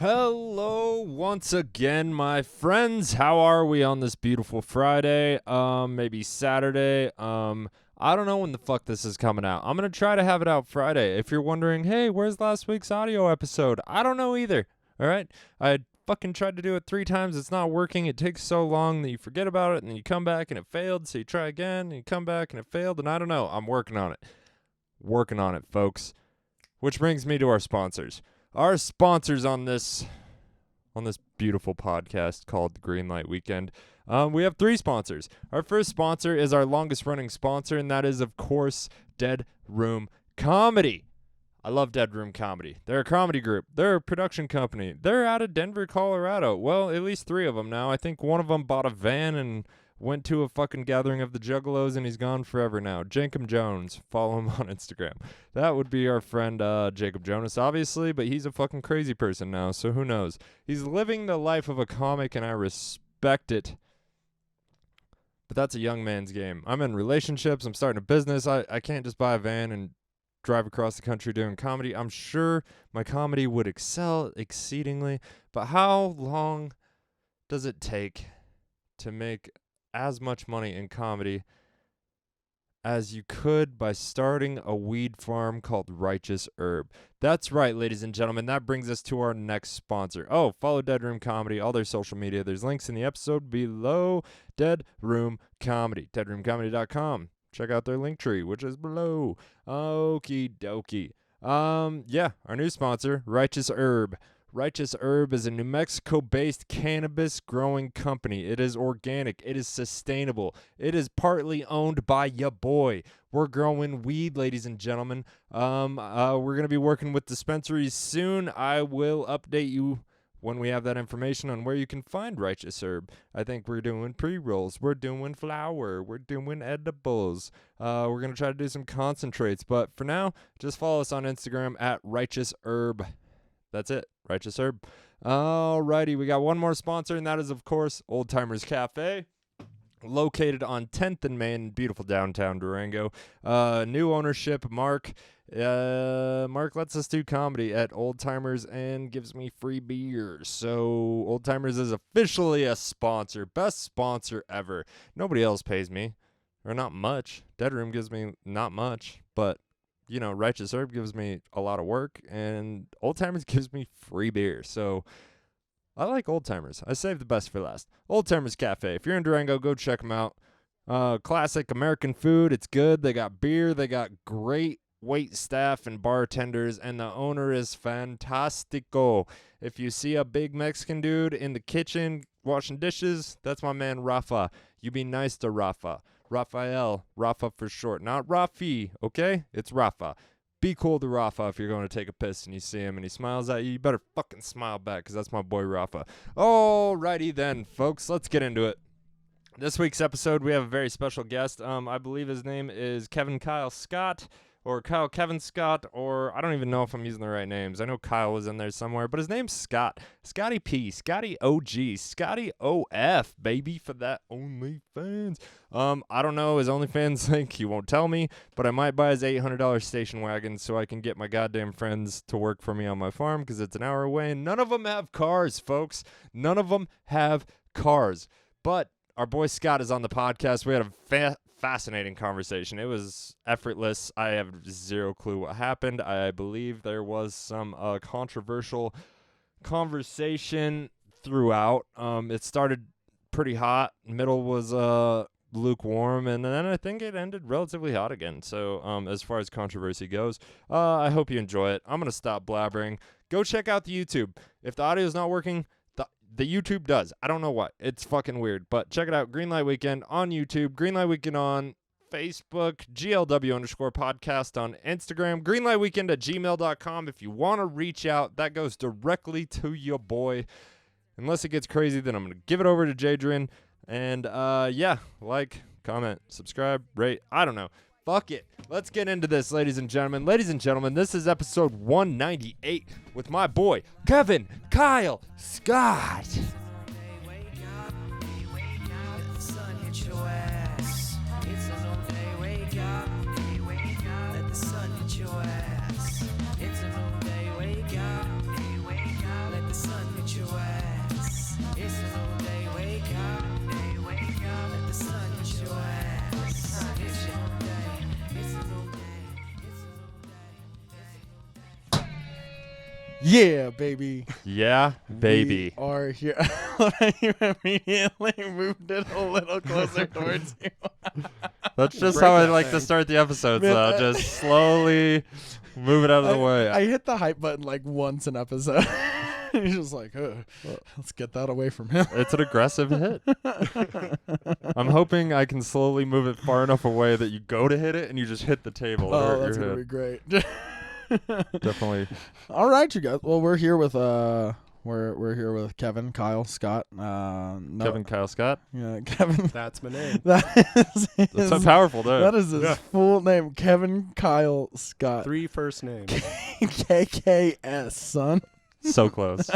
Hello once again, my friends. How are we on this beautiful Friday? Maybe Saturday. I don't know when the fuck this is coming out. I'm gonna try to have it out Friday. If you're wondering, hey, where's last week's audio episode? I don't know either. All right, I fucking tried to do it 3 times. It's not working. It takes so long that you forget about it, and then you come back and it failed. So you try again, and you come back and it failed. And I don't know. I'm working on it. Working on it, folks. Which brings me to our sponsors. Our sponsors on this beautiful podcast called the Greenlight Weekend. We have 3 sponsors. Our first sponsor is our longest running sponsor, and that is, of course, Dead Room Comedy. I love Dead Room Comedy. They're a comedy group. They're a production company. They're out of Denver, Colorado. Well, at least 3 of them now. I think one of them bought a van and went to a fucking gathering of the Juggalos, and he's gone forever now. Jacob Jones. Follow him on Instagram. That would be our friend Jacob Jonas, obviously, but he's a fucking crazy person now, so who knows? He's living the life of a comic, and I respect it. But that's a young man's game. I'm in relationships. I'm starting a business. I can't just buy a van and drive across the country doing comedy. I'm sure my comedy would excel exceedingly, but how long does it take to make as much money in comedy as you could by starting a weed farm called Righteous Herb? That's right, ladies and gentlemen. That brings us to our next sponsor. Oh, follow Dead Room Comedy, all their social media. There's links in the episode below. Dead Room Comedy, deadroomcomedy.com. Check out their link tree, which is below. Okie dokie. Yeah, our new sponsor, Righteous Herb. Righteous Herb is a New Mexico-based cannabis growing company. It is organic. It is sustainable. It is partly owned by ya boy. We're growing weed, ladies and gentlemen. We're going to be working with dispensaries soon. I will update you when we have that information on where you can find Righteous Herb. I think we're doing pre-rolls. We're doing flour. We're doing edibles. We're going to try to do some concentrates. But for now, just follow us on Instagram at Righteous Herb. That's it. Righteous Herb. Alrighty, we got one more sponsor, and that is, of course, Old Timers Cafe, located on 10th and Main, beautiful downtown Durango. New ownership, Mark. Mark lets us do comedy at Old Timers and gives me free beers. So Old Timers is officially a sponsor. Best sponsor ever. Nobody else pays me, or not much. Dead Room gives me not much, but you know, Righteous Herb gives me a lot of work, and Old Timers gives me free beer. So I like Old Timers. I saved the best for last. Old Timers Cafe. If you're in Durango, go check them out. Classic American food. It's good. They got beer. They got great wait staff and bartenders, and the owner is fantastico. If you see a big Mexican dude in the kitchen washing dishes, that's my man Rafa. You be nice to Rafa. Rafa for short, not Rafi, okay? It's Rafa. Be cool to Rafa if you're going to take a piss and you see him and he smiles at you. You better fucking smile back, because that's my boy Rafa. Alrighty then, folks, let's get into it. This week's episode, we have a very special guest. I believe his name is Kyle Scott, or Kyle Kevin Scott, or I don't even know if I'm using the right names. I know Kyle was in there somewhere, but his name's Scott. Scotty P, Scotty OG, Scotty OF, baby, for that OnlyFans. I don't know his OnlyFans link. He won't tell me, but I might buy his $800 station wagon so I can get my goddamn friends to work for me on my farm, because it's an hour away, and none of them have cars, folks. None of them have cars. But our boy Scott is on the podcast. We had a fascinating conversation. It was effortless. I have zero clue what happened. I believe there was some controversial conversation throughout. It started pretty hot. Middle was lukewarm, and then I think it ended relatively hot again. So as far as controversy goes, I hope you enjoy it. I'm going to stop blabbering. Go check out the YouTube. If the audio is not working, the YouTube does. I don't know what. It's fucking weird. But check it out. Greenlight Weekend on YouTube. Greenlight Weekend on Facebook. GLW_podcast on Instagram. GreenlightWeekend@gmail.com. If you want to reach out, that goes directly to your boy. Unless it gets crazy, then I'm going to give it over to Jadrian. And, yeah, like, comment, subscribe, rate. I don't know. Fuck it. Let's get into this, ladies and gentlemen. Ladies and gentlemen, this is episode 198 with my boy, Kyle Scott. Yeah, baby. Yeah, baby. We are here. You immediately moved it a little closer towards you. That's just Break how I that like thing. to start the episodes, Man, though. Just slowly move it out of the way. I hit the hype button like once an episode. He's just like, let's get that away from him. It's an aggressive hit. I'm hoping I can slowly move it far enough away that you go to hit it and you just hit the table. Oh, or that's your gonna head. be great. Definitely. All right, you guys. Well, we're here with we're here with Kevin, Kyle, Scott. Kevin Kyle Scott. Yeah, Kevin. That's my name. That is That's so powerful, dude. that is his full name, Kevin Kyle Scott. 3 first names. KKS, son. So close.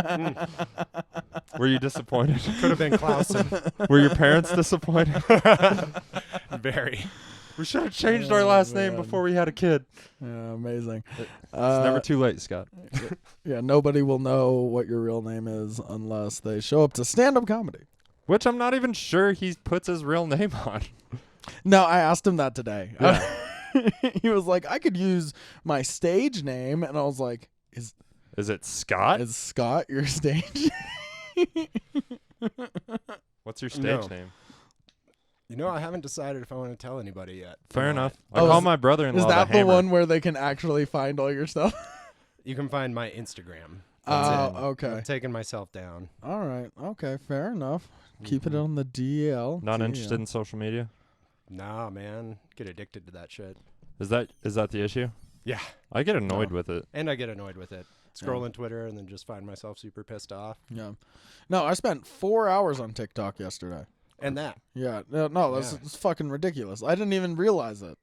Were you disappointed? Could have been Clausen. Were your parents disappointed? Very. We should have changed our last name man. before we had a kid. Yeah, amazing. It's never too late, Scott. Yeah, nobody will know what your real name is unless they show up to stand-up comedy. Which I'm not even sure he puts his real name on. No, I asked him that today. Yeah. He was like, I could use my stage name, and I was like, Is it Scott? is Scott your stage? What's your stage No. name? You know, I haven't decided if I want to tell anybody yet. Fair enough. I Oh, call is- my brother-in-law Is that the Hammer. one where they can actually find all your stuff? You can find my Instagram. Oh, That's it. okay. I've taken myself down. All right. Okay, fair enough. Keep it Mhm. on the DL. Not interested in social media? Nah, man. Get addicted to that shit. Is that the issue? Yeah. I get annoyed No. with it. And I get annoyed with it. Scrolling Twitter and then just find myself super pissed off. Yeah. No, I spent 4 hours on TikTok yesterday. And that. Yeah. No, that's Yeah. it's fucking ridiculous. I didn't even realize it.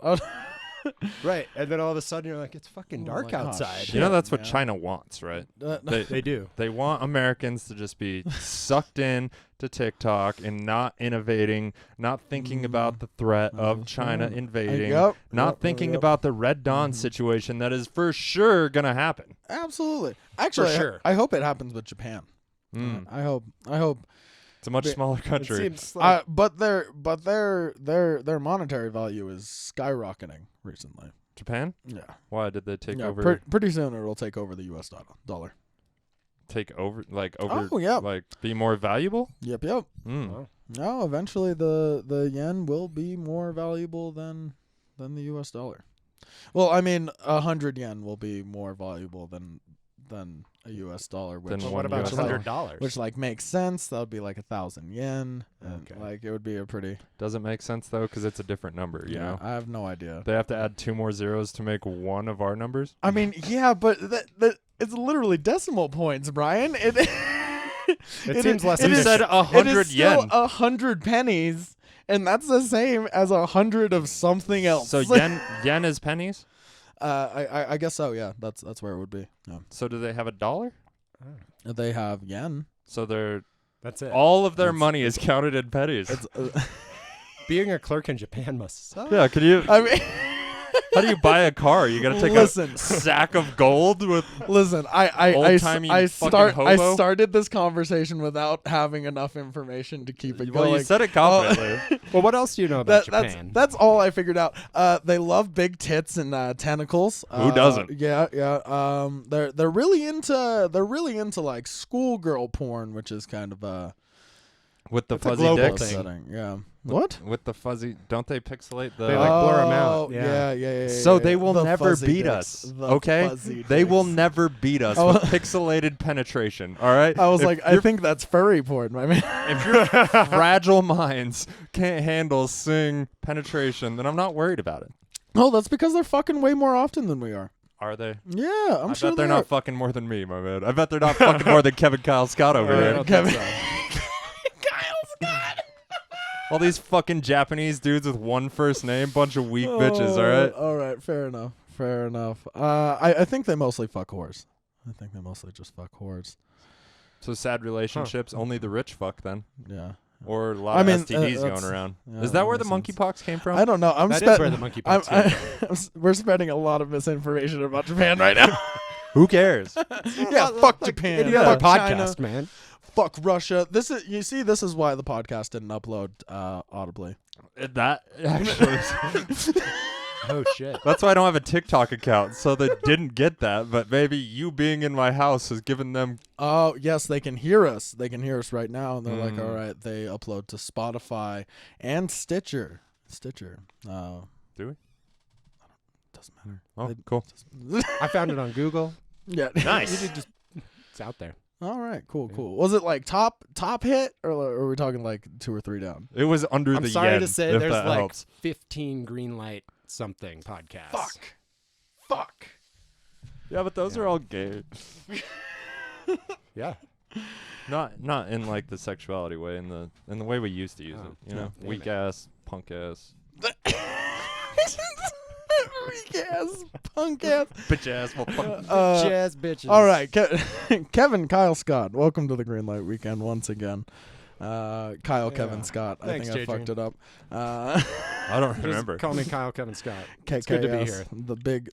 Right. And then all of a sudden you're like, it's fucking dark like, oh, outside. shit. You know that's what man. China wants, right? They They do. they want Americans to just be sucked in to TikTok and not innovating, not thinking about the threat of China invading, not thinking about the Red Dawn situation that is for sure gonna happen. Absolutely. Actually, sure. I hope it happens with Japan. Mm. I hope. It's a much But- smaller It country. seems like But their monetary value is skyrocketing recently. Japan? Yeah. Why did they take Yeah, over? pretty soon it'll take over the U.S. dollar. Take over? Like over? Oh, yeah. Like be more valuable? Yep. Mm. Wow. No, eventually the yen will be more valuable than the U.S. dollar. Well, I mean, 100 yen will be more valuable than a U.S. dollar. Which, Than Well, one what about US dollar. $100? which like makes sense. That would be like 1,000 yen. And, Okay. like it would be a pretty. Doesn't make sense though, because it's a different number. You know, I have no idea. they have to add 2 more zeros to make one of our numbers. I mean, yeah, but that it's literally decimal points, Brian. It seems less it You is- said it 100 is still yen. 100 pennies, and that's the same as 100 of something else. So yen is pennies. I guess so. Yeah, that's where it would be. Yeah. So do they have a dollar? They have yen. So they're That's it. all of their It's- money is counted in pennies. It's, Being a clerk in Japan must suck. Yeah, could you? I mean, How do you buy a car? You gotta take Listen. a sack of gold with. listen. I Old-timey fucking hobo? started this conversation without having enough information to keep it Well, going. you said it confidently. Well, what else do you know about That's Japan? all I figured out. They love big tits and tentacles. Who doesn't? Yeah. They're really into like schoolgirl porn, which is kind of With the It's a fuzzy global dicks. thing. upsetting. Yeah. What? With the fuzzy, don't they pixelate the? They, like, blur 'em out. Oh, Yeah. Yeah. So they will The never fuzzy beat dicks. us, The okay? fuzzy They will dicks. never beat us Oh. with pixelated penetration. All right. I was If like, I your- think that's furry porn, my man. if your fragile minds can't handle seeing penetration, then I'm not worried about it. Oh, that's because they're fucking way more often than we are. Are they? Yeah, I'm I sure bet they're they not are. fucking more than me, my man. I bet they're not fucking more than Kevin Kyle Scott over I here. don't Kevin. think so. All these fucking Japanese dudes with one first name, bunch of weak bitches, all right? All right, fair enough. I think they mostly fuck whores. I think they mostly just fuck whores. So sad relationships, only the rich fuck then. Yeah. Or a lot I of mean, STDs that's- going around. yeah, Is that that where the makes sense. monkeypox came from? I don't know. That is where the monkeypox came from. We're spreading a lot of misinformation about Japan right now. Who cares? Yeah, fuck Japan. Idiot Fuck podcast, China. man. Fuck Russia. This is why the podcast didn't upload audibly. That actually. Oh shit. That's why I don't have a TikTok account, so they didn't get that. But maybe you being in my house has given them. Oh, yes, they can hear us. They can hear us right now. And they're like, Mm. all right, they upload to Spotify and Stitcher. Stitcher. Do we? Doesn't matter. Oh, They- cool. I found it on Google. Yeah. Nice. You just, it's out there. All right, cool. Was it like top hit, or are we talking like 2 or 3 down? It was under I'm the sorry yen, to say if there's that like helps. 15 green light something podcasts. Fuck. Yeah, but those Yeah. are all gay. Yeah. Not in like the sexuality way, in the way we used to use Oh, it. You know, damn weak it. ass, punk ass, Weak ass, punk ass. bitch ass. Well, fuck. Jazz bitches. All right, Kevin Kyle Scott, welcome to the Greenlight Weekend once again. Kyle Kevin Yeah. Scott. Thanks, I think I JJ. fucked it up. I don't Just remember. call me Kyle Kevin Scott. KKS, It's good to be here.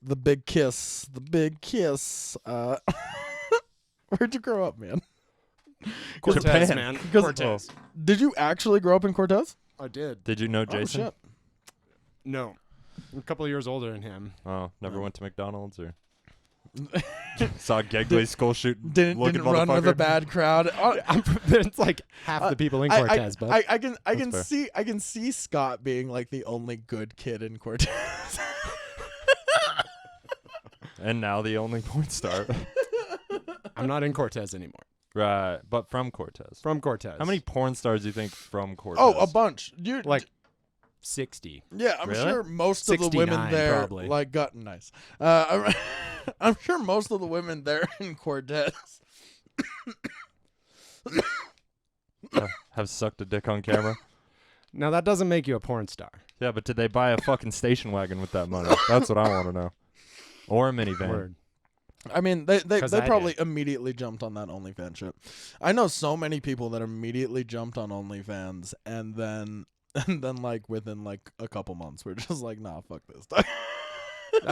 The big kiss. Where'd you grow up, man? Cortez, Japan. man. 'Cause- Cortez. Did you actually grow up in Cortez? I did. Did you know Oh Jason? shit. No. I'm a couple of years older than him. Oh, never No. went to McDonald's or saw Gegley school shoot. Didn't run with a bad crowd. It's like half the people in Cortez, but I can That's fair. I can see Scott being like the only good kid in Cortez. And now the only porn star. I'm not in Cortez anymore. Right, but from Cortez. From Cortez. How many porn stars do you think from Cortez? Oh, a bunch. You Like 60. yeah, I'm Really? sure most of the women 69 there probably. like got nice. I'm sure most of the women there in Cortez. Have sucked a dick on camera. Now that doesn't make you a porn star. Yeah, but did they buy a fucking station wagon with that money? That's what I want to know. Or a minivan. Word. I mean, they 'Cause I probably did. immediately jumped on that OnlyFans shit. I know so many people that immediately jumped on OnlyFans and then like within like a couple months we're just like, nah, fuck this. That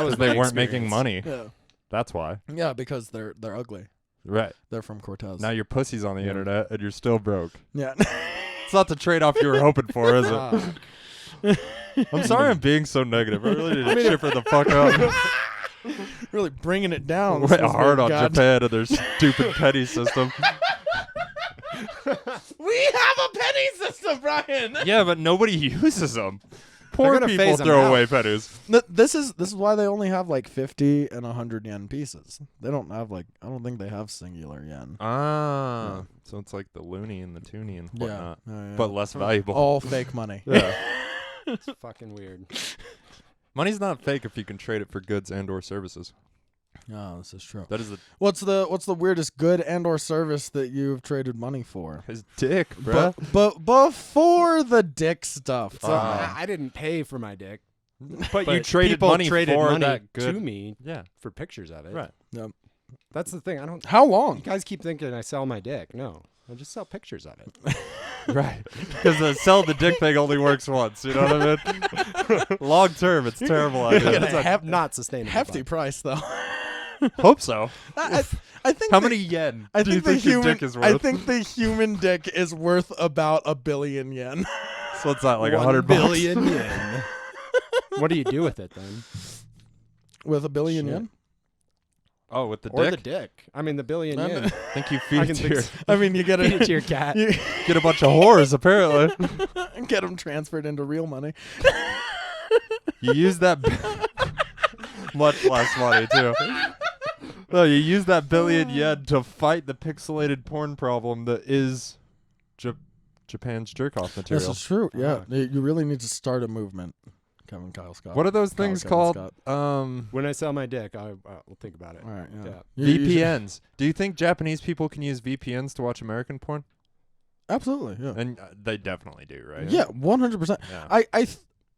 was Because they my weren't making experience. money. yeah, That's why. yeah, because they're ugly. Right. They're from Cortez. Now your pussy's on the Yeah. internet and you're still broke. yeah. It's not the trade-off you were hoping for, is it? Ah. I'm sorry I'm being so negative. I really need to chipper the fuck up. Really bringing it down. Went hard on Japan and their stupid petty system. We have a penny system, Brian. Yeah, but nobody uses them. Poor gonna people phase 'em throw out. away pennies. This is why they only have like 50 and 100 yen pieces. They don't have like, I don't think they have singular yen. Ah. So it's like the loony and the toonie and Yeah. whatnot. Yeah. But less valuable. all fake money. Yeah. It's fucking weird. Money's not fake if you can trade it for goods and or services. Oh, this is true. That is What's the weirdest good and or service that you've traded money for? his dick, bruh. But before the dick stuff. So Ah. I didn't pay for my dick. But you But traded people money traded for money that good. to me Yeah. for pictures of it. Right. That's the thing. I don't. How You long? guys keep thinking I sell my dick. No, I just sell pictures of it. Right. Because the sell the dick thing only works once. You know what I mean? Long term, it's terrible idea. You're It's gonna a not sustainable. Hefty but- price though. Hope so. I think How the- many yen I do you think think the your human dick is worth? I think the human dick is worth about 1 billion yen. So what's that, like 1 $100 billion yen. What do you do with it then? With 1 billion Shit. yen? Oh, with the Or dick? the dick? I mean, the billion I yen. mean- I think you I feed it can to think your, so. I mean, you get Feed it it. to your cat. You get a bunch of whores, apparently. get them transferred into real money. You use that much less money too. No, you use that billion yen to fight the pixelated porn problem that is Japan's jerk-off This material. is true. Yeah, you really need to start a movement, Kevin Kyle Scott. What are those Kyle things Kevin called? Scott. When I sell my dick, I'll think about it. All right. Yeah. Yeah. You should- VPNs. Do you think Japanese people can use VPNs to watch American porn? Absolutely. Yeah. And they definitely do, right? Yeah. 100%. Yeah.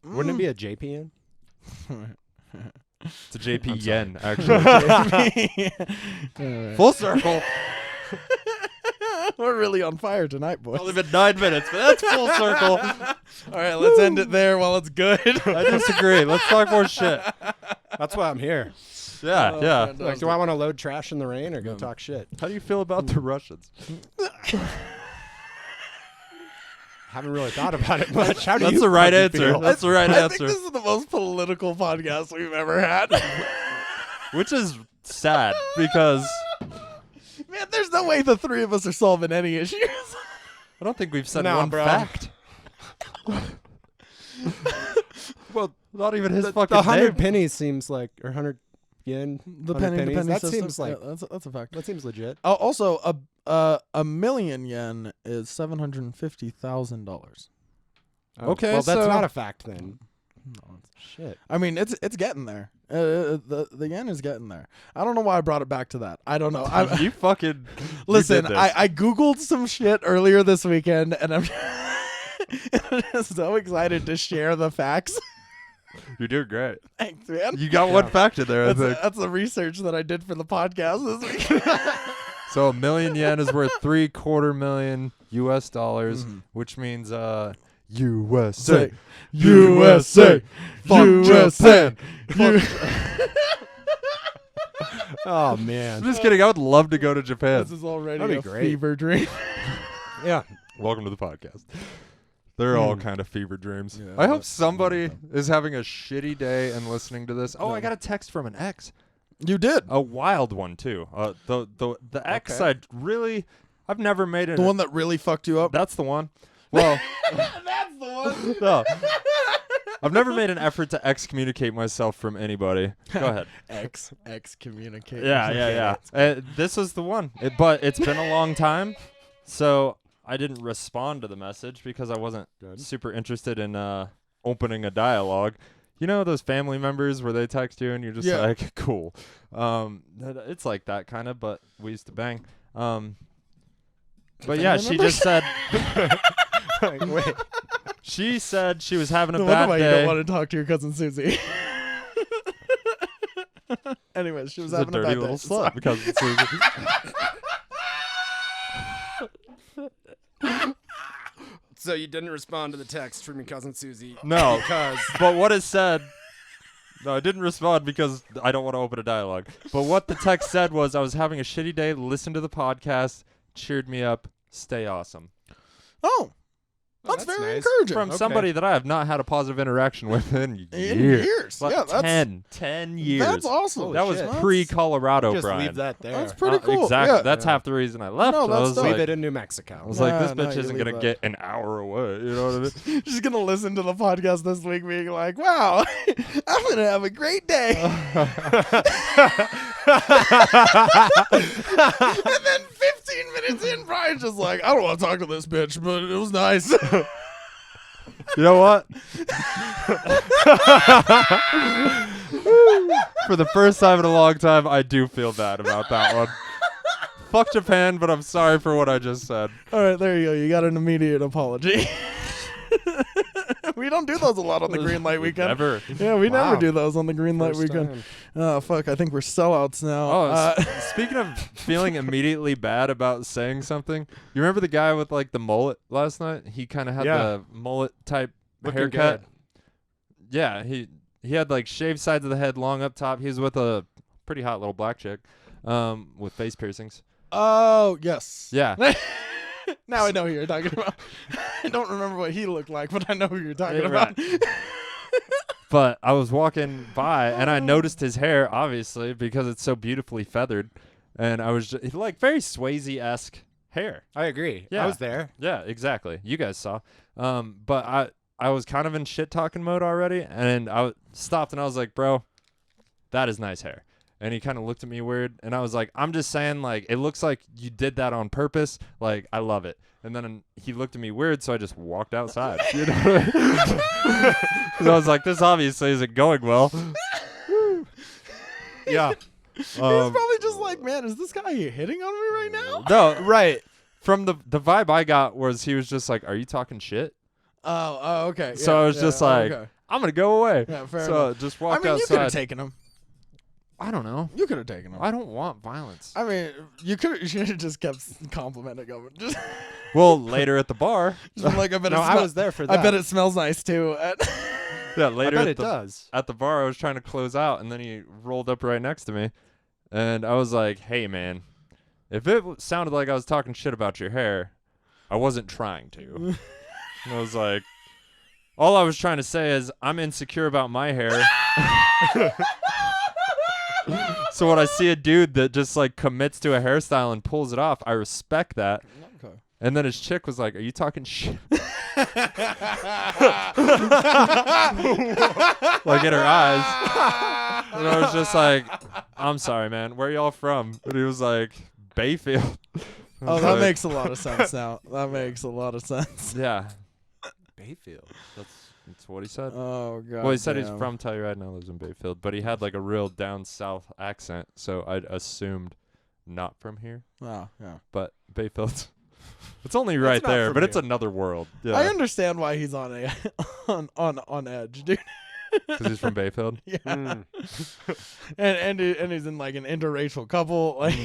Wouldn't it be a JPN? It's a JP I'm yen, actually. Full. Full circle. We're really on fire tonight, boys. Only been 9 minutes, but that's full circle. All right, let's end it there while it's good. I disagree. Let's talk more shit. That's why I'm here. Yeah, Oh, yeah. fantastic. Like, do I want to load trash in the rain or go talk shit? How do you feel about the Russians? Haven't really thought about it much. How do That's you the right fucking answer. feel? That's the right I answer. think this is the most political podcast we've ever had. Which is sad because Man, there's no way the three of us are solving any issues. I don't think we've said Nah, one bro. fact. Well, not even his fucking The 100 name. pennies seems like, or 100 yen. The 100 penny to pennies, penny that system. seems like Yeah, that's a fact. that seems legit. Also, a million yen is $750,000. Okay, well, that's so- not a fact then. No, Shit. I mean, it's getting there. The yen is getting there. I don't know why I brought it back to that. I don't know. You fucking Listen, you did this. I googled some shit earlier this weekend, and I'm just so excited to share the facts. You're doing great. Thanks, man. You got one fact in there, I think. That's the research that I did for the podcast this week. So a million yen is worth $750,000 US dollars, Mhm. which means USA. USA, Fuck USA. Japan. Oh I'm man. just kidding. I would love to go to Japan. This is already That'd a be great. fever dream. Yeah. Welcome to the podcast. They're all kind of fever dreams. Yeah, I hope that's somebody one of is having a shitty day and listening to this. Oh, No. I got a text from an ex. You did. A wild one too. The ex Okay. I've never made it. The one that really fucked you up. That's the one. Well, That's the one. no. I've never made an effort to excommunicate myself from anybody. Go ahead. Communicate. Yeah. This was the one. But it's been a long time, so I didn't respond to the message because I wasn't Good. super interested in opening a dialogue. You know those family members where they text you and you're just Yeah. like, cool. It's like that kind of, but we used to bang. But yeah, she members? just said Wait. she said she was having a No wonder bad why you day. don't want to talk to your cousin Susie. Anyways, she was She's a having a dirty bad little day. slut because it's Susie. So you didn't respond to the text from your cousin Susie No, because but what is said. No, I didn't respond because I don't want to open a dialogue. But what the text said was, I was having a shitty day. Listen to the podcast. Cheered me up. Stay awesome. Oh, Oh, that's that's very nice. encouraging. From Okay. somebody that I have not had a positive interaction with in in years. years. Like Yeah, that's 10 years. that's awesome. Holy That was shit. pre-Colorado, just Brian. leave that there. That's pretty cool. Exactly. Yeah. That's Yeah. half the reason I left. No, I that's was dope. like, Leave it in New Mexico. I was like, this Nah, bitch you isn't leave going to that. get an hour away. You know what I mean? She's gonna listen to the podcast this week, being like, "Wow, I'm gonna have a great day." And then 15 minutes in, Brian's just like, "I don't want to talk to this bitch, but it was nice." You know what? For the first time in a long time, I do feel bad about that one. Fuck Japan, but I'm sorry for what I just said. All right, there you go. You got an immediate apology. We don't do those a lot on the green light weekend. Never. Yeah, we never Wow. do those on the green light First weekend. time. Oh, fuck. I think we're sellouts now. Oh, speaking of feeling immediately bad about saying something, you remember the guy with like the mullet last night? He kind of had Yeah. the mullet type Looking haircut. good. Yeah, he had like shaved sides of the head, long up top. He was with a pretty hot little black chick, with face piercings. Oh, yes. Yeah. Now I know who you're talking about. I don't remember what he looked like, but I know who you're talking Yeah, about. But I was walking by and I noticed his hair, obviously, because it's so beautifully feathered. And I was just, like very Swayze-esque hair. I agree. Yeah. I was there. Yeah, exactly. You guys saw. But I was kind of in shit-talking mode already. And I stopped and I was like, bro, that is nice hair. And he kind of looked at me weird. And I was like, I'm just saying, like, it looks like you did that on purpose. Like, I love it. And then he looked at me weird, so I just walked outside. You know what I mean? 'Cause I was like, this obviously isn't going well. Yeah. He's probably just like, man, is this guy hitting on me right now? No, Right. from the vibe I got was he was just like, are you talking shit? Oh, okay. So I was just like, okay. I'm going to go away. Yeah, fair So enough. just I walked mean, you could have outside. taken him. I don't know. You could have taken him. I don't want violence. I mean, you should have just kept complimenting him. Just, Well, later at the bar. just like, I bet No, it I was there for that. I bet it smells nice too. Yeah, I later bet at it the does. at the bar, I was trying to close out, and then he rolled up right next to me, and I was like, "Hey, man, if it sounded like I was talking shit about your hair, I wasn't trying to." And I was like, all I was trying to say is I'm insecure about my hair. So when I see a dude that just like commits to a hairstyle and pulls it off, I respect that. Okay. And then his chick was like, "Are you talking shit?" Like in her eyes. And I was just like, "I'm sorry, man. Where y'all from?" And he was like, "Bayfield." Oh, that makes a lot of sense now. That makes a lot of sense. Yeah. Bayfield. That's what he said. Oh god. Well, he said he's damn. from Telluride, now lives in Bayfield, but he had like a real down south accent, so I assumed not from here. Oh, yeah. But Bayfield's, it's only right not there, from but it's here. another world. Yeah, I understand why he's on a on edge, dude. because he's from Bayfield. Yeah. Mm. and he's in like an interracial couple. Like,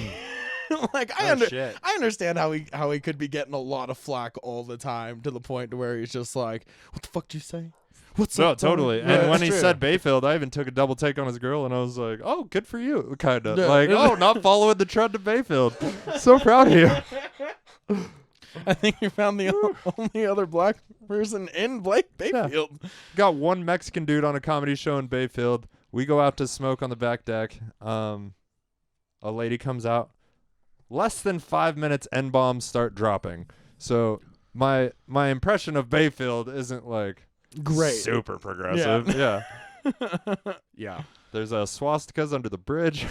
like Oh, shit. I understand how he could be getting a lot of flack all the time to the point to where he's just like, "What the fuck did you say? What's No, up, Tony?" totally. Yeah, And when it's he true. said Bayfield, I even took a double take on his girl, and I was like, "Oh, good for you," kind of Yeah. like, "Oh, not following the trend to Bayfield." So proud of you. I think you found the only other black person in Bayfield. Got one Mexican dude on a comedy show in Bayfield. We go out to smoke on the back deck. A lady comes out. Less than 5 minutes, N-bombs start dropping. So my impression of Bayfield isn't like Great. super progressive. Yeah. Yeah. There's swastikas under the bridge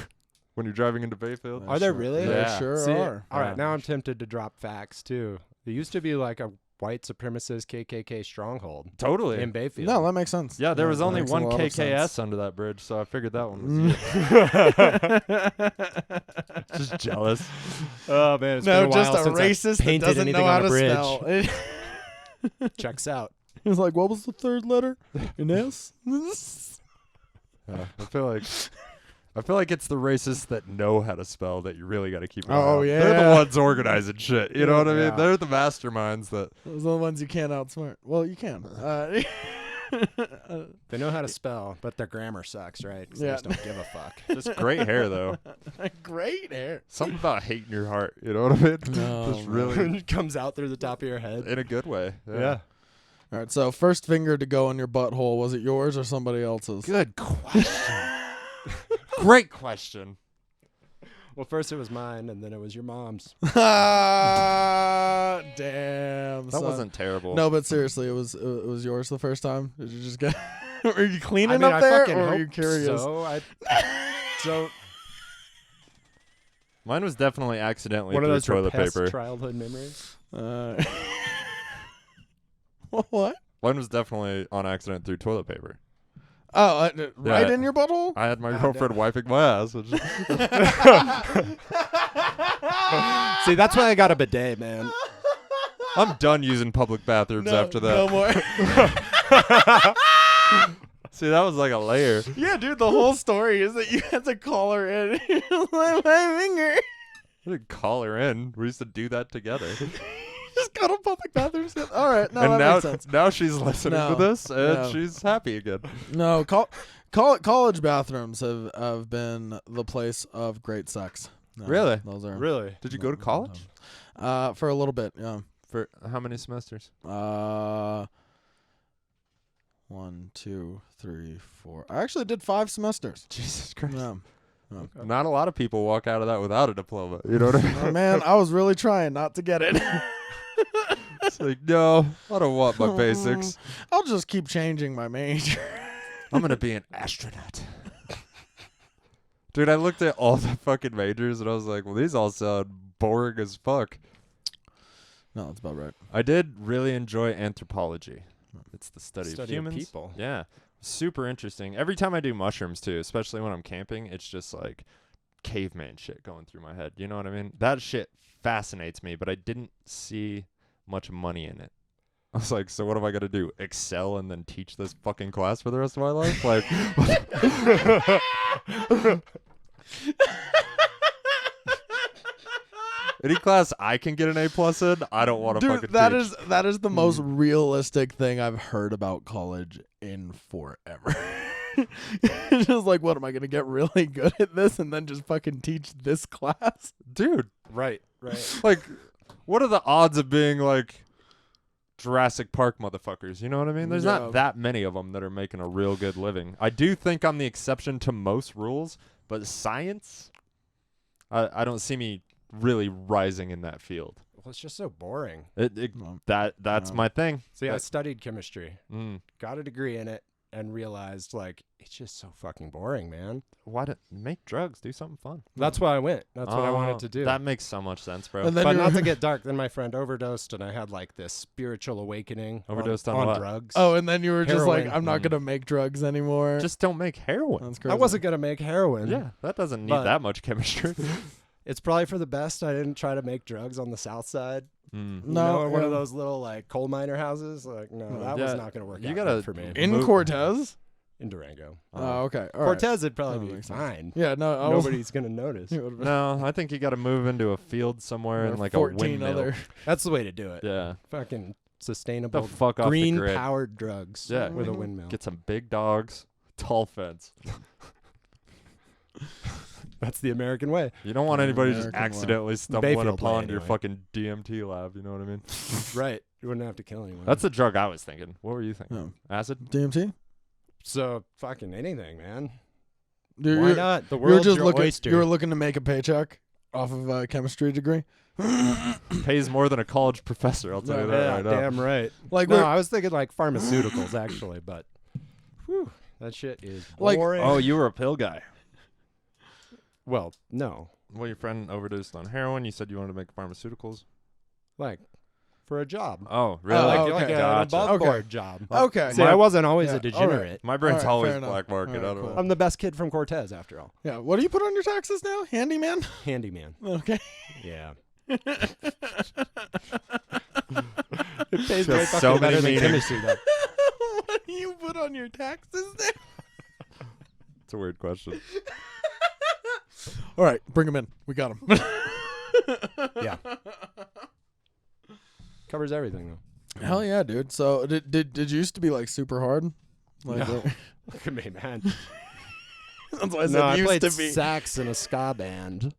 when you're driving into Bayfield. Are there Sure- really? They Yeah. sure See, are. all right, Yeah. now I'm tempted to drop facts too. There used to be like a white supremacist KKK stronghold Totally. in Bayfield. No, that makes sense. Yeah, there was that only makes a one lot of KKS sense. under that bridge, so I figured that one was Mm. just jealous. Oh man, it's No, been a just while a since I racist that painted doesn't anything know how on a to bridge. spell. Checks out. He's like, "What was the third letter? An S?" Yeah, I feel like it's the racists that know how to spell that you really got to keep an eye Oh, on. They're the yeah. ones organizing shit. You know what I mean? Yeah. They're the masterminds that. Those are the ones you can't outsmart. Well, you can. They know how to spell, but their grammar sucks, right? 'Cause they Yeah. just don't give a fuck. Just great hair though. Great hair. Something about hating your heart. You know what I mean? No, Just really It comes out through the top of your head. in a good way. Yeah. All right. So first finger to go in your butthole, was it yours or somebody else's? Good question. Great question. Well, first it was mine, and then it was your mom's. Damn. That son. wasn't terrible. No, but seriously, it was yours the first time. Did you just get? Were you cleaning I mean, up I there, fucking or were hope you curious? So Mine was definitely accidentally one of through those toilet repressed paper. childhood memories. What? Mine was definitely on accident through toilet paper. Oh, right Yeah. in your butthole? I had my God girlfriend damn. wiping my ass. Which See, that's why I got a bidet, man. I'm done using public bathrooms after that. No more. See, that was like a layer. Yeah, dude, the whole story is that you had to call her in. My finger. I didn't call her in. We used to do that together. Just got a public bathroom. All right, no, and that now, makes sense. now she's listening No, to this, and no. she's happy again. No, college bathrooms have been the place of great sex. No, Really? Those are Really? Did you go to college? for a little bit, yeah. For how many semesters? 1, 2, 3, 4. I actually did 5 semesters. Jesus Christ. Yeah. Not a lot of people walk out of that without a diploma. You know what I mean? Oh, man, I was really trying not to get it. It's like, no, I don't want my basics. I'll just keep changing my major. I'm going to be an astronaut. Dude, I looked at all the fucking majors, and I was like, well, these all sound boring as fuck. No, that's about right. I did really enjoy anthropology. It's the study of Study of humans. people. Yeah. Super interesting. Every time I do mushrooms too, especially when I'm camping, it's just like caveman shit going through my head. You know what I mean? That shit fascinates me, but I didn't see much money in it. I was like, so what am I going to do? Excel and then teach this fucking class for the rest of my life? Like any class I can get an A+ in, I don't want to fucking Dude, that teach. is the most realistic thing I've heard about college in forever. It's just like, what am I gonna get really good at this and then just fucking teach this class? Dude, Right. Right. like, what are the odds of being like Jurassic Park motherfuckers. You know what I mean? There's Yeah. not that many of them that are making a real good living. I do think I'm the exception to most rules, but science, I don't see me really rising in that field. Well, it's just so boring. No. That's my thing. See, I But- studied chemistry, Mm. got a degree in it, and realized like it's just so fucking boring, man. Why do make drugs? Do something fun. That's why I went. That's what I wanted to do. That makes so much sense, bro. And then But you not were- to get dark. Then my friend overdosed, and I had like this spiritual awakening. Overdosed on what? drugs. Oh, and then you were just like, Heroin. I'm not gonna make drugs anymore. Just don't make heroin. That's crazy. I wasn't gonna make heroin. Yeah, that doesn't need But- that much chemistry. It's probably for the best. I didn't try to make drugs on the south side. Mm. You No, know, in one of yeah. those little like coal miner houses. Like, no, that was Yeah, not gonna work you out gotta- good for me. in Move- Cortez. In Durango, Oh, okay. All right. Cortez would That probably be makes sense. fine. Yeah, no, I was- Nobody's gonna notice. it would've been- No, I think you got to move into a field somewhere there in are like a 14 windmill. other. That's the way to do it. Yeah, Fucking the sustainable fuck off the green grid. powered drugs. Yeah. with a Mhm. windmill. Get some big dogs, tall fence. That's the American way. You don't want The anybody just American way. accidentally stumbling Bayfield way, upon your anyway. fucking DMT lab. You know what I mean? Right. You wouldn't have to kill anyone. That's the drug I was thinking. What were you thinking? Oh. Acid? DMT. so fucking anything, man. Dude, Why you're- not? The You were world's just your looking. oyster. You were looking to make a paycheck off of a chemistry degree. Pays more than a college professor. I'll tell you that yeah, right now. damn right. Like No, we're I was thinking like pharmaceuticals actually, but whew, that shit is Like- boring. Oh, you were a pill guy. well, no, Well, your friend overdosed on heroin. You said you wanted to make pharmaceuticals. like for a job. Oh, really? Oh, like, okay. like an Gotcha. above Okay. board job. okay. See, I wasn't always Yeah, a all right. degenerate. My brain's Alright, always fair enough. black market. Alright, I don't cool. know. I'm the best kid from Cortez, after all. Yeah. What do you put on your taxes now? Handyman. Handyman. Okay. Yeah. It pays Got way so fucking many better than meanings. chemistry, though. What do you put on your taxes now? It's a weird question. All right, bring him in. We got him. Yeah. Covers everything, though. Hell yeah, dude. So did you used to be like super hard? Like, No. Look at me, man. that's why I said No, I used played to be. sax in a ska band.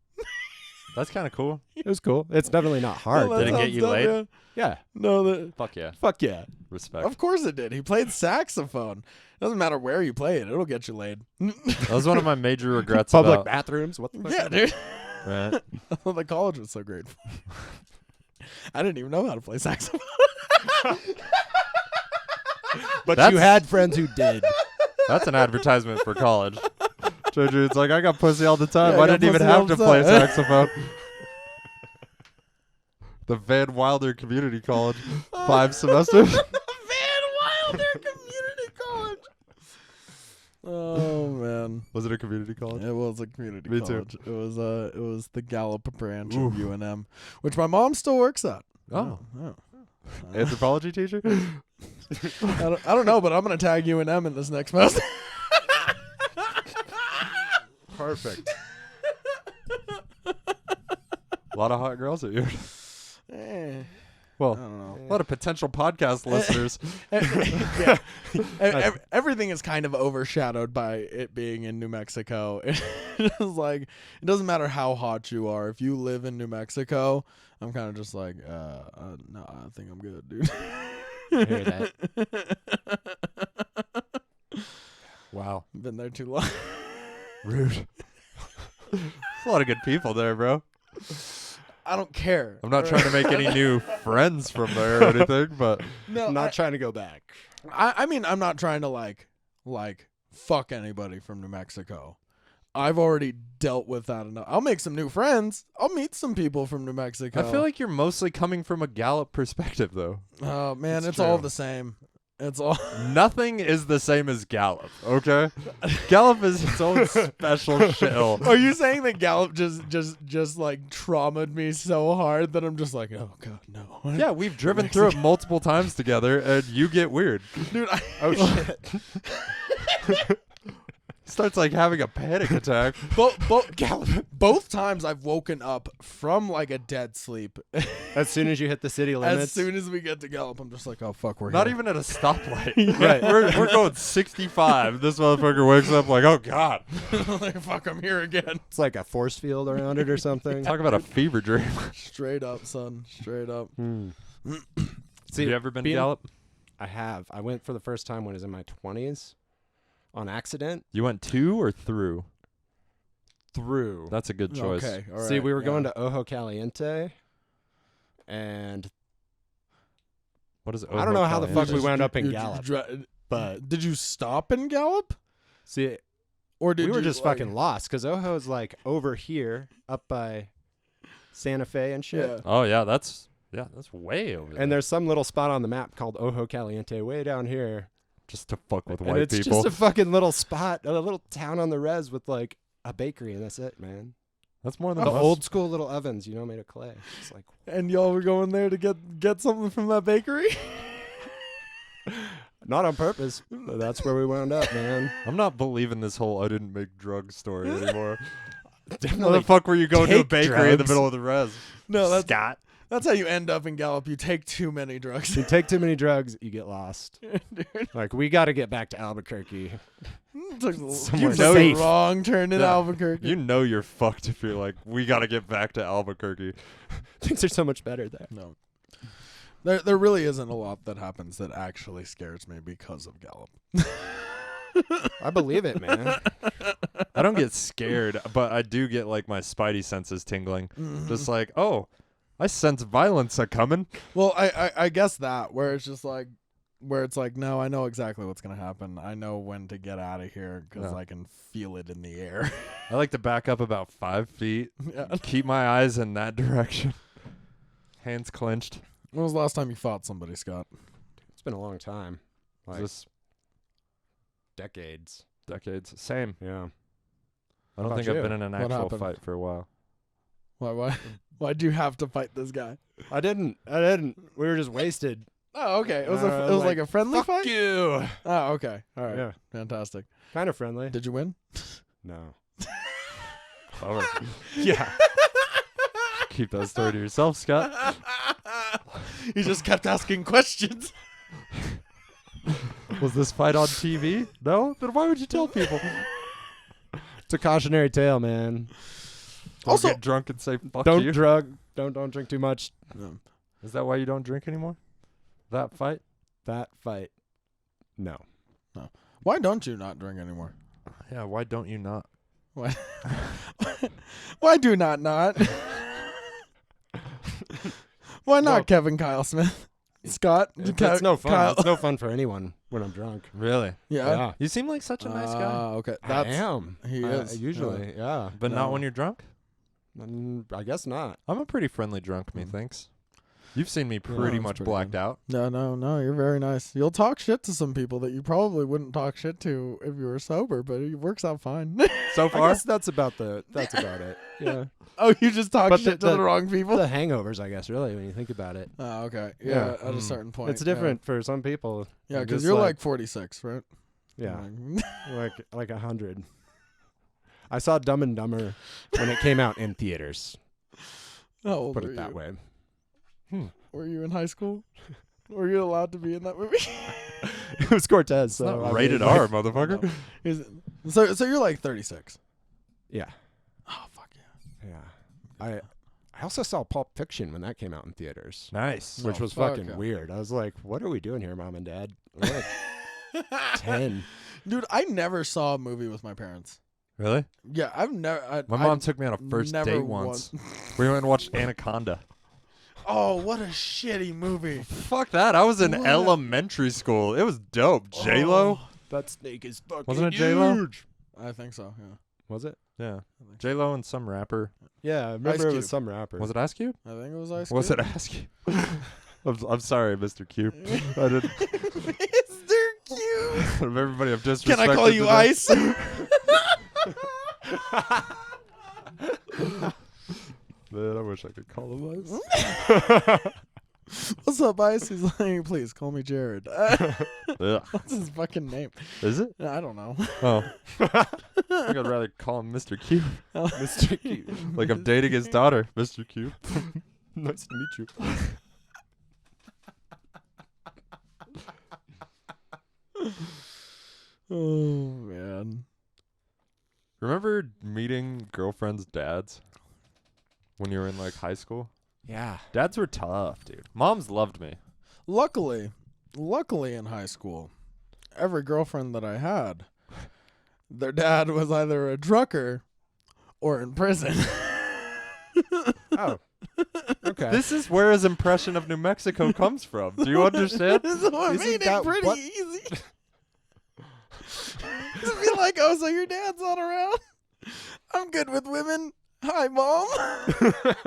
That's kind of cool. It was cool. It's definitely not hard. No, that Did it get sounds you dumb, laid? yeah. Yeah. No, that. Fuck yeah. Fuck yeah. Respect. Of course it did. He played saxophone. Doesn't matter where you play it, it'll get you laid. That was one of my major regrets Public about. bathrooms. What the fuck? Yeah, dude. Right. That's what the college was so great for. I didn't even know how to play saxophone. But That's- you had friends who did. That's an advertisement for college. Jojo, it's like I got pussy all the time. Yeah, I I got didn't even pussy all have to the play time. saxophone. The Van Wilder Community College, 5 semesters. Van Wilder Community College. Oh man. Was it a community college? It was a community Me too. college. It was the Gallup branch of UNM, which my mom still works at. Oh. Oh. Anthropology teacher? I don't know, but I'm gonna tag UNM in this next post. Perfect. A lot of hot girls at you. I Well, don't know. a lot of potential podcast listeners. Yeah. Everything is kind of overshadowed by it being in New Mexico. It's like it doesn't matter how hot you are. If you live in New Mexico, I'm kind of just like, no, I think I'm good, dude. I hear that. Wow. Been there too long. Rude. There's a lot of good people there, bro. I don't care. I'm not trying to make any new friends from there or anything, but No, I'm not trying to go back. I mean, I'm not trying to like fuck anybody from New Mexico. I've already dealt with that enough. I'll make some new friends. I'll meet some people from New Mexico. I feel like you're mostly coming from a Gallup perspective, though. oh man, It's it's all true. the same. It's all. Nothing is the same as Gallup, okay? Gallup is its own special shill. Are you saying that Gallup just like traumatized me so hard that I'm just like, oh god, no. Yeah, we've driven through it multiple times together, and you get weird. dude. Oh shit. Starts like having a panic attack. Both times I've woken up from like a dead sleep. As soon as you hit the city limits. As soon as we get to Gallup, I'm just like, oh fuck, we're Not here. even at a stoplight. Right. We're going 65. This motherfucker wakes up like, oh god. like, fuck, I'm here again. It's like a force field around it or something. Talk about a fever dream. Straight up, son. Straight up. Hmm. See, Have you ever been to being- Gallup? I have. I went for the first time when I was in my 20s on accident You went to or through? through. That's a good choice. Okay. All See, right, we were yeah. going to Ojo Caliente, and What is I don't know how the fuck Caliente? we wound up in You- Gallup. But did you stop in Gallup, see, or did we were you, just like- fucking lost because Ojo's like over here, up by Santa Fe and shit. Yeah. Oh yeah, that's way over there. And there's some little spot on the map called Ojo Caliente way down here. just to fuck with And white it's people. just a fucking little spot, a little town on the res with like a bakery, and that's it, man. That's more than The most. old school little ovens, made of clay. It's like, And y'all were going there to get something from that bakery. not on purpose, but that's where we wound up, man. I'm not believing this whole I didn't make drugs story anymore. How Definitely the fuck were you going to a take bakery in the drugs. middle of the res? No, that's Scott. that's how you end up in Gallup. You take too many drugs. You take too many drugs, you get lost. Dude, Like, we got to get back to Albuquerque. took Somewhere you took safe. the wrong turn in Yeah. Albuquerque. You know you're fucked if you're like, we got to get back to Albuquerque. Things are so much better there. No. There really isn't a lot that happens that actually scares me because of Gallup. I believe it, man. I don't get scared, but I do get like my spidey senses tingling. Just like, oh, I sense violence a coming. Well, I guess that where it's just like no, I know exactly what's gonna happen. I know when to get out of here because Yeah. I can feel it in the air. I like to back up about 5 feet, Yeah. keep my eyes in that direction, hands clenched. When was the last time you fought somebody, Scott? It's been a long time. Is Like, this decades. decades? Same. Yeah. I don't About think I've you? been in an What actual happened? fight for a while. Why'd you have to fight this guy? I didn't. We were just wasted. Oh, okay. It was Uh, it was like a friendly Fuck fight. you. Oh, okay. All right. Yeah. Fantastic. Kind of friendly. Did you win? No. Bummer. Yeah. Keep that story to yourself, Scott. He just kept asking questions. Was this fight on TV? No? Then why would you tell people? It's a cautionary tale, man. Don't Also- get drunk and say fuck Don't you. don't drink too much. Is that why you don't drink anymore? That fight? That fight. No. Why don't you not drink anymore? Yeah, why don't you not? Why? Why do not? Why not, Well- Kevin Kyle Smith? Scott? That's no fun. Kyle- It's no fun for anyone when I'm drunk. Really? Yeah. You seem like such a nice guy. Okay. I That's am. he is. Usually, yeah. But not no. when you're drunk? I guess not. I'm a pretty friendly drunk, methinks. You've seen me pretty that's much pretty blacked good. out. No. You're very nice. You'll talk shit to some people that you probably wouldn't talk shit to if you were sober, but it works out fine. So I far? guess that's about it. Yeah. Oh, you just talk But shit to the- the wrong people. The hangovers, I guess, really, when you think about it. Oh, okay. Yeah. Yeah, at a certain point. It's different for some people. Yeah, I'm because just you're like 46, right? yeah, Like- like 100. I saw Dumb and Dumber when it came out in theaters. How old Put were it that you? way. Were you in high school? Were you allowed to be in that movie? It was Cortez. It's So not I rated mean, R, like, motherfucker. So you're like 36. Yeah, Oh fuck yeah. yeah. I also saw Pulp Fiction when that came out in theaters, Nice. which Oh, was fuck fucking yeah. weird. I was like, "What are we doing here, Mom and Dad?" We're like 10. Dude, I never saw a movie with my parents. Really? Yeah, I've never. My mom took me on a first never date once. We went and watched Anaconda. Oh, what a shitty movie. Fuck that. I was in What? elementary school. It was dope. J-Lo? Oh, That snake is fucking Wasn't it J-Lo? I think so. Yeah. Was it? Yeah. J-Lo and some rapper. Yeah, I remember Ice it Cube. was some rapper. Was it Ice Cube? I think it was Ice Was Cube. it Ice Cube? I'm sorry, Mr. Cube. I didn't. Mr. Cube. Everybody, I'm disrespected. Can I call you today. Ice? Man, I wish I could call him Ice. What's up, Ice? He's like, please call me Jared. Ugh. What's his fucking name? Is it? I don't know. Oh. I think I'd rather call him Mr. Cube. Mr. Cube. Like I'm dating his daughter, Mr. Cube. Nice to meet you. Oh man. Remember meeting girlfriends' dads when you were in like high school? Yeah. Dads were tough, dude. Moms loved me. Luckily in high school, every girlfriend that I had, their dad was either a trucker or in prison. Oh. Okay. This is where his impression of New Mexico comes from. Do you understand? So it Isn't made it that pretty what- easy. To be like, oh, so your dad's not around? I'm good with women. Hi, mom.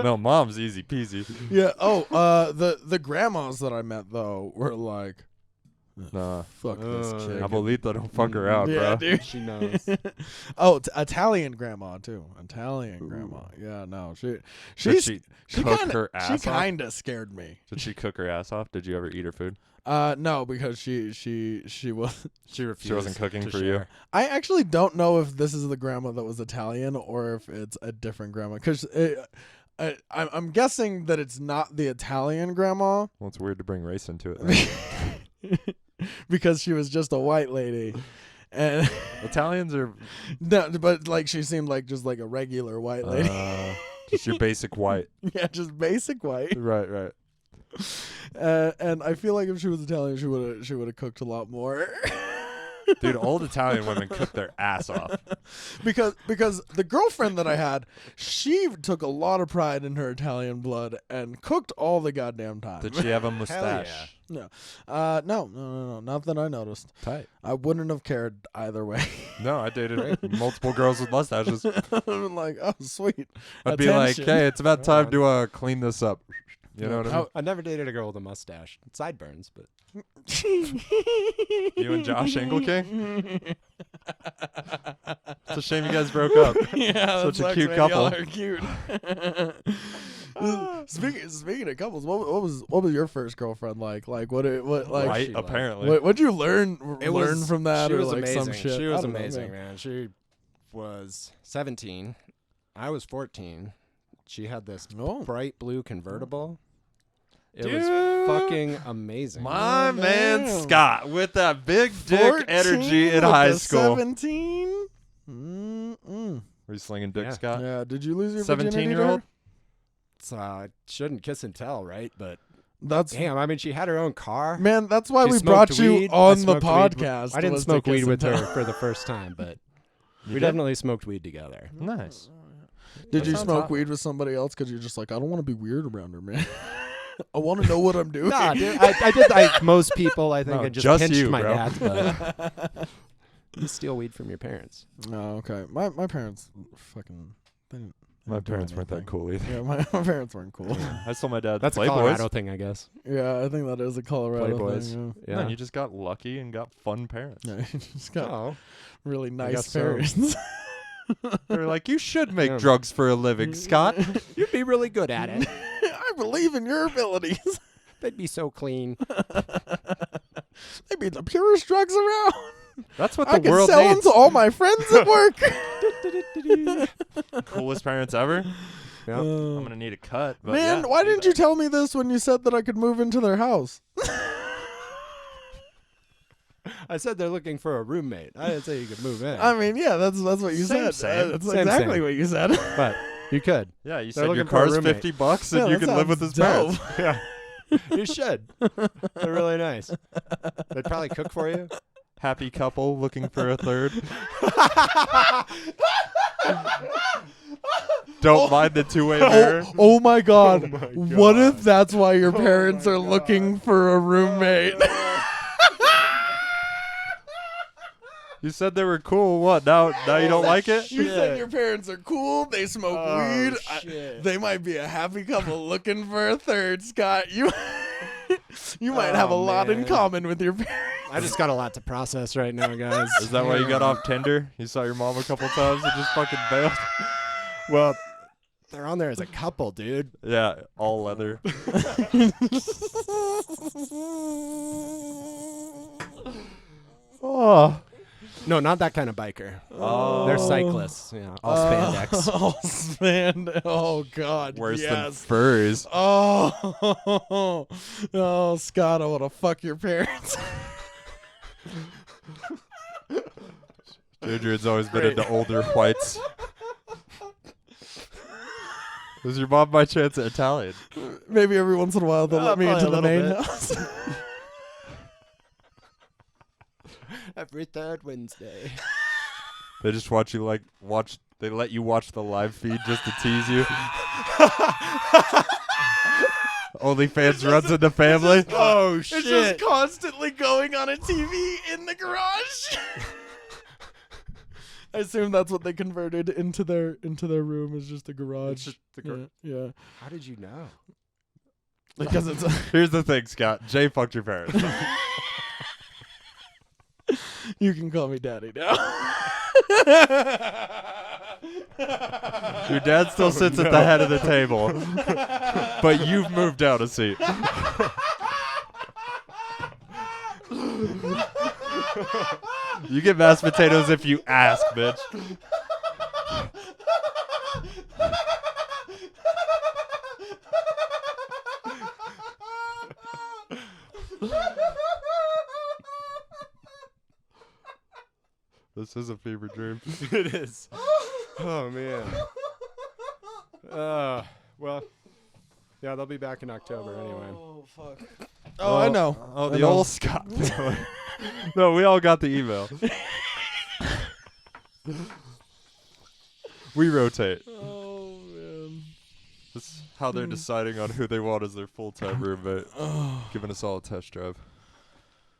No, mom's easy peasy. Yeah. Oh, the grandmas that I met though were like, Nah. fuck this chick. Abuelita, don't fuck her out, Yeah, bro. dude. She knows. Oh, Italian grandma too. Italian grandma. Yeah, no, Did she she cook kinda, her she ass off? kind of scared me. Did she cook her ass off? Did you ever eat her food? No, because she was. She refused. She wasn't cooking to for you? share. I actually don't know if this is the grandma that was Italian or if it's a different grandma. Because I'm guessing that it's not the Italian grandma Well, it's weird to bring race into it. because she was just a white lady, and Italians are no, but like she seemed like just like a regular white lady. just your basic white. Yeah, just basic white. Right. And I feel like if she was Italian, she would have cooked a lot more. Dude, old Italian women cook their ass off. because the girlfriend that I had, she took a lot of pride in her Italian blood and cooked all the goddamn time. Did she have a mustache? yeah. No, not that I noticed. Tight. I wouldn't have cared either way. No, I dated multiple girls with mustaches. I'm like, oh, sweet. I'd be like, Attention. hey, it's about time to clean this up. You know what I mean? I never dated a girl with a mustache. Sideburns, but You and Josh Engelking? It's a shame you guys broke up. Yeah, Such that a cute sucks, man. Y'all couple. are cute. Speaking of couples, what was your first girlfriend like? Like what Right, she apparently. what'd you learn was- from that she or was like amazing. some shit? She I was don't know, amazing, man. She was 17. I was 14. She had this Oh. bright blue convertible. It Dude. was fucking amazing. My man Damn. Scott with that big dick 14 energy in with high a school. 17? Mm-mm. Were you slinging dick, Yeah. Scott? Yeah, did you lose your virginity to 17-year-old? her? It's, shouldn't kiss and tell, right? But That's damn, I mean, she had her own car. man, that's why She we smoked brought you weed. I on the smoked weed. podcast. I didn't was to smoke kiss weed and with tell. her for the first time, but You we did? definitely smoked weed together. Nice. Did That you sounds smoke hot. weed with somebody else? Because you're just like, I don't want to be weird around her, man. I want to know what I'm doing. Nah, dude, I did like most people. I think No, I just just pinched you, my bro. dad's butt. You steal weed from your parents. Oh, okay. My parents fucking. They didn't My do parents weren't that anything. cool either. Yeah, my parents weren't cool. I saw my dad That's a Playboys. Colorado thing, I guess. Yeah, I think that is a Colorado Playboys. thing. Yeah. No, you just got lucky and got fun parents. Yeah, you just got Oh, really nice guess so. parents. They're like, you should make Yeah. drugs for a living, Scott. you'd be really good at it. I believe in your abilities. They'd be so clean. They be the purest drugs around. That's what I the can world sell them needs. to all my friends at work. Coolest parents ever. Yep. I'm gonna need a cut. But Man, yeah, why do didn't that. you tell me this when you said that I could move into their house? I said they're looking for a roommate. I didn't say you could move in. I mean, yeah, that's what you Same, said. same. That's Same, exactly same. what you said. but you could. Yeah, you They're said your looking for a car's roommate. $50 Yeah, and you that can live with sounds his parents. dope. Yeah. You should. They're really nice. They'd probably cook for you. Happy couple looking for a third. Don't mind the two-way mirror. Oh my God. my What if God. that's why your parents my are God. looking for a roommate? You said they were cool. What? Now you don't like it? You said Shit. your parents are cool. They smoke Oh, weed. shit. They might be a happy couple looking for a third, Scott. You might have a Oh, lot in man. common with your parents. I just got a lot to process right now, guys. Is that why you got off Tinder? You saw your mom a couple times and just fucking bailed? Well, they're on there as a couple, dude. Yeah, all leather. Oh. No, not that kind of biker. Oh. They're cyclists. Yeah, all spandex. All spandex. Oh, God. Worse than yes. furs. Oh, oh, Scott, I want to fuck your parents. Adrian's always been into older whites. Was your mom by chance Italian? Maybe every once in a while they'll let me probably into a the little main bit. house. Every third Wednesday. They just watch you they let you watch the live feed just to tease you. OnlyFans runs in the family. Oh It's just constantly going on a TV in the garage. I assume that's what they converted into their room is just a garage. It's just the yeah. How did you know? Because it's Here's the thing, Scott. Jay fucked your parents. you can call me daddy now. Your dad still sits at the head of the table, but you've moved down a seat. You get mashed potatoes if you ask, bitch. This is a fever dream. It is. Oh man. Well, yeah, they'll be back in October anyway. Oh fuck. Oh, I know. Oh, I the know. old Scott family. No, we all got the email. We rotate. Oh man. This is how they're deciding on who they want as their full-time roommate. Giving us all a test drive.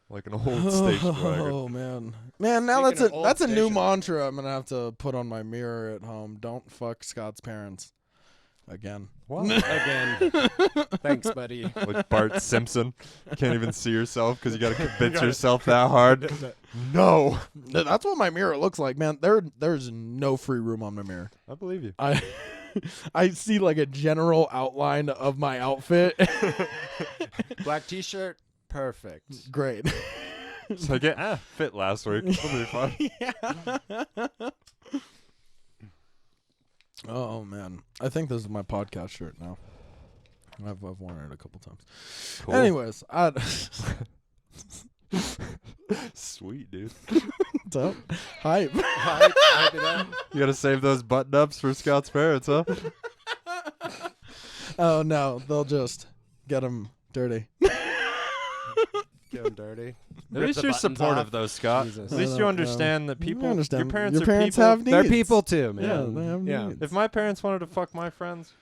Like an old station wagon. Oh man. Man, now Speaking of that's a old new station mantra I'm gonna have to put on my mirror at home. Don't fuck Scott's parents. Again. What? Again. Thanks, buddy. Like Bart Simpson. Can't even see yourself because you got to convince yourself that hard. No. That's what my mirror looks like, man. There's no free room on my mirror. I believe you. I see like a general outline of my outfit. Black T-shirt, perfect. Great. So I get fit last week. It'll be fun. Yeah. Oh man, I think this is my podcast shirt now. I've worn it a couple times. Cool. Anyways, Sweet, dude. don't hype. Hype it up. You got to save those button-ups for Scott's parents, huh? Oh no, they'll just get them dirty. Get 'em dirty. At least you're supportive, though, Scott. Jesus. At least I you know, understand that I people, understand. your parents Your are parents people. have needs. They're people too, Yeah, man. they have Yeah. needs. If my parents wanted to fuck my friends,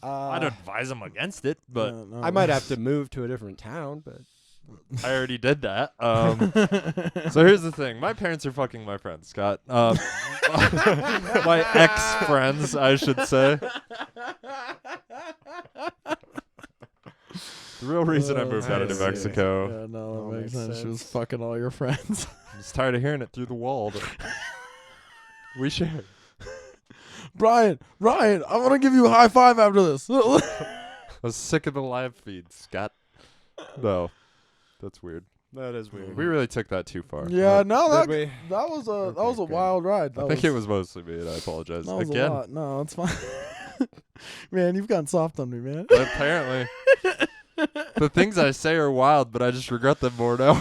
I'd advise them against it, but No. I might have to move to a different town, but I already did that. So here's the thing. My parents are fucking my friends, Scott. My ex-friends, I should say. The real reason I moved out of New I see. Mexico. Yeah, no, All that makes makes sense. She was sense. fucking all your friends. I'm just tired of hearing it through the wall. But we share. Ryan, I want to give you a high five after this. I was sick of the live feed, Scott. No. That's weird. that is weird. We really took that too far. Yeah, no, Did we? that was a Okay, good. wild ride. I think it was mostly me, and I apologize. that was Again, a lot. No, it's fine. Man, you've gotten soft on me, man. apparently. The things I say are wild, but I just regret them more now.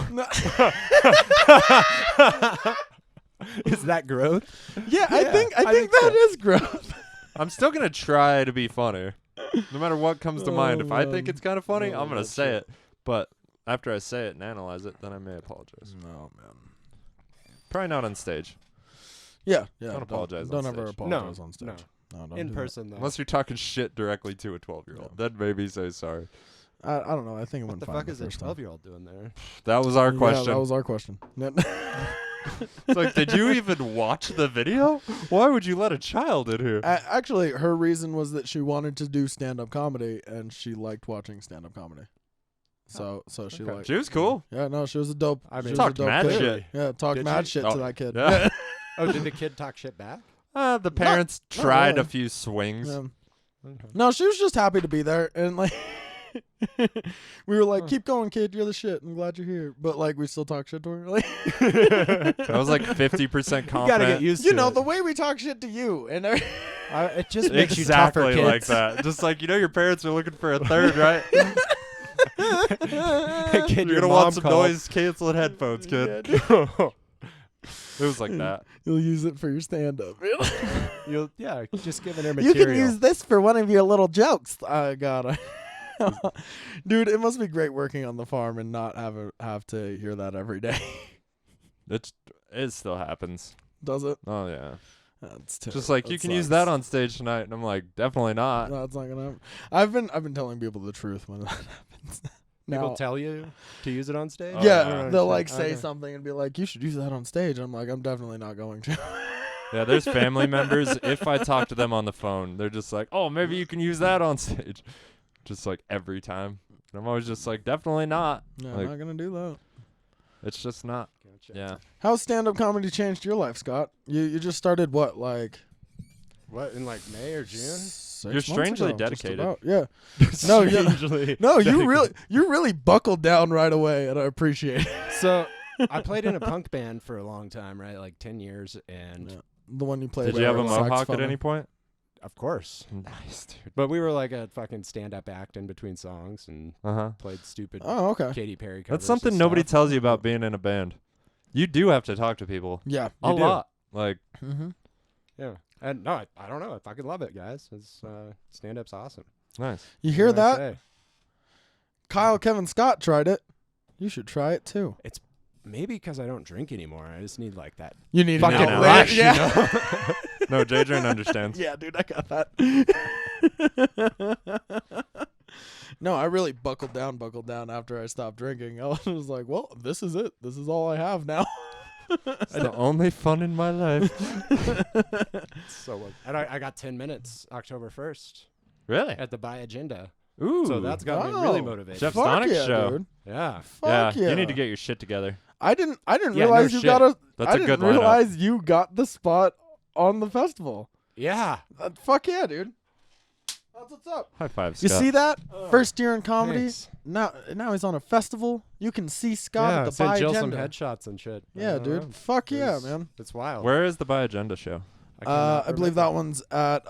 Is that growth? Yeah, I think I think that so. is growth. I'm still going to try to be funny. No matter what comes to mind. If I think man. it's kind of funny, Oh, I'm going to that's say it. it. But after I say it and analyze it, then I may apologize. No, man. Probably not on stage. Yeah. Don't apologize Don't on ever stage. apologize No, on stage. no. No, don't In do that. person, though. Unless you're talking shit directly to a 12-year-old. Then maybe say sorry. I don't know. I think it What went the fine fuck is a first time. 12-year-old doing there? That was our Yeah, question. that was our question. It's like, did you even watch the video? Why would you let a child in here? Actually, her reason was that she wanted to do stand-up comedy, and she liked watching stand-up comedy. So she okay. liked. She was cool. Yeah, no, she was a dope. I she mean, was Talked a dope mad kid. shit. Yeah, talked Did mad she? shit Oh, to that kid. yeah. Oh, did the kid talk shit back? The parents not tried really. a few swings. Yeah. Okay. No, she was just happy to be there, and like we were like, "Keep going, kid. You're the shit. I'm glad you're here." But like, we still talk shit to her. Like, I was like 50% You gotta confident. get used you to know, it. the way we talk shit to you, and It just makes you tougher, Exactly kids. like that. Just like, your parents are looking for a third, right? Kid, You're your gonna mom want some called. noise canceling headphones, kid. It was like that. You'll use it for your stand-up. You'll just giving her You material. can use this for one of your little jokes. God, dude, it must be great working on the farm and not have to hear that every day. It still happens. Does it? Oh yeah. That's Just like you can use that on stage tonight, and I'm like, definitely not. No, it's not gonna happen. I've been telling people the truth when that happens. People Now, tell you to use it on stage? Oh, yeah, yeah. they'll like say Okay. something and be like, "You should use that on stage." I'm like, I'm definitely not going to. Yeah, there's family members. If I talk to them on the phone, they're just like, "Oh, maybe you can use that on stage," just like every time. And I'm always just like, "Definitely not." No, Like- I'm not gonna do that. It's just not. Gotcha. Yeah. How's stand-up comedy changed your life, Scott? You just started what, like What, in like May or June? 6 You're months strangely ago, just dedicated. about. Yeah. No, yeah. Strangely. No, you really buckled down right away, and I appreciate it. So I played in a punk band for a long time, right? Like 10 years. And Yeah. The one you played. Did with you have a the mohawk at saxophone. any point? of course. Nice, dude. But we were like a fucking stand-up act in between songs and Uh-huh. played stupid Oh, okay. Katy Perry covers. That's something and nobody stuff. tells you about being in a band. You do have to talk to people Yeah. a You do. lot. Like, Mm-hmm. Yeah. And no, I don't know. I fucking love it, guys. It's stand-up's awesome. nice. You hear What can I that? say? Kyle Kevin Scott tried it. You should try it too. Maybe because I don't drink anymore. I just need like that. You need Fucking an outlet, outlet. rush, Yeah. No, Jadrian understands. Yeah, dude, I got that. No, I really buckled down after I stopped drinking. I was like, well, this is it. This is all I have now. It's the only fun in my life. And I got 10 minutes October 1st Really? at the Buy Agenda. Ooh. So that's got me really Oh. motivated. Jeff Fuck Stonic's yeah, show. dude. Yeah. Fuck yeah. You need to get your shit together. I didn't Yeah, realize no you shit. got a. That's I a didn't good lineup. realize you got the spot on the festival. Yeah. Fuck yeah, dude. That's what's up. High five, You Scott. see that? First year in comedy. Thanks. Now he's on a festival. You can see Scott Yeah, at the sent Buy Jill some Agenda. headshots and shit. I Yeah, don't dude. know. Fuck yeah, It's- man. It's wild. Where is the Buy Agenda show? cannot I believe that remember. one's at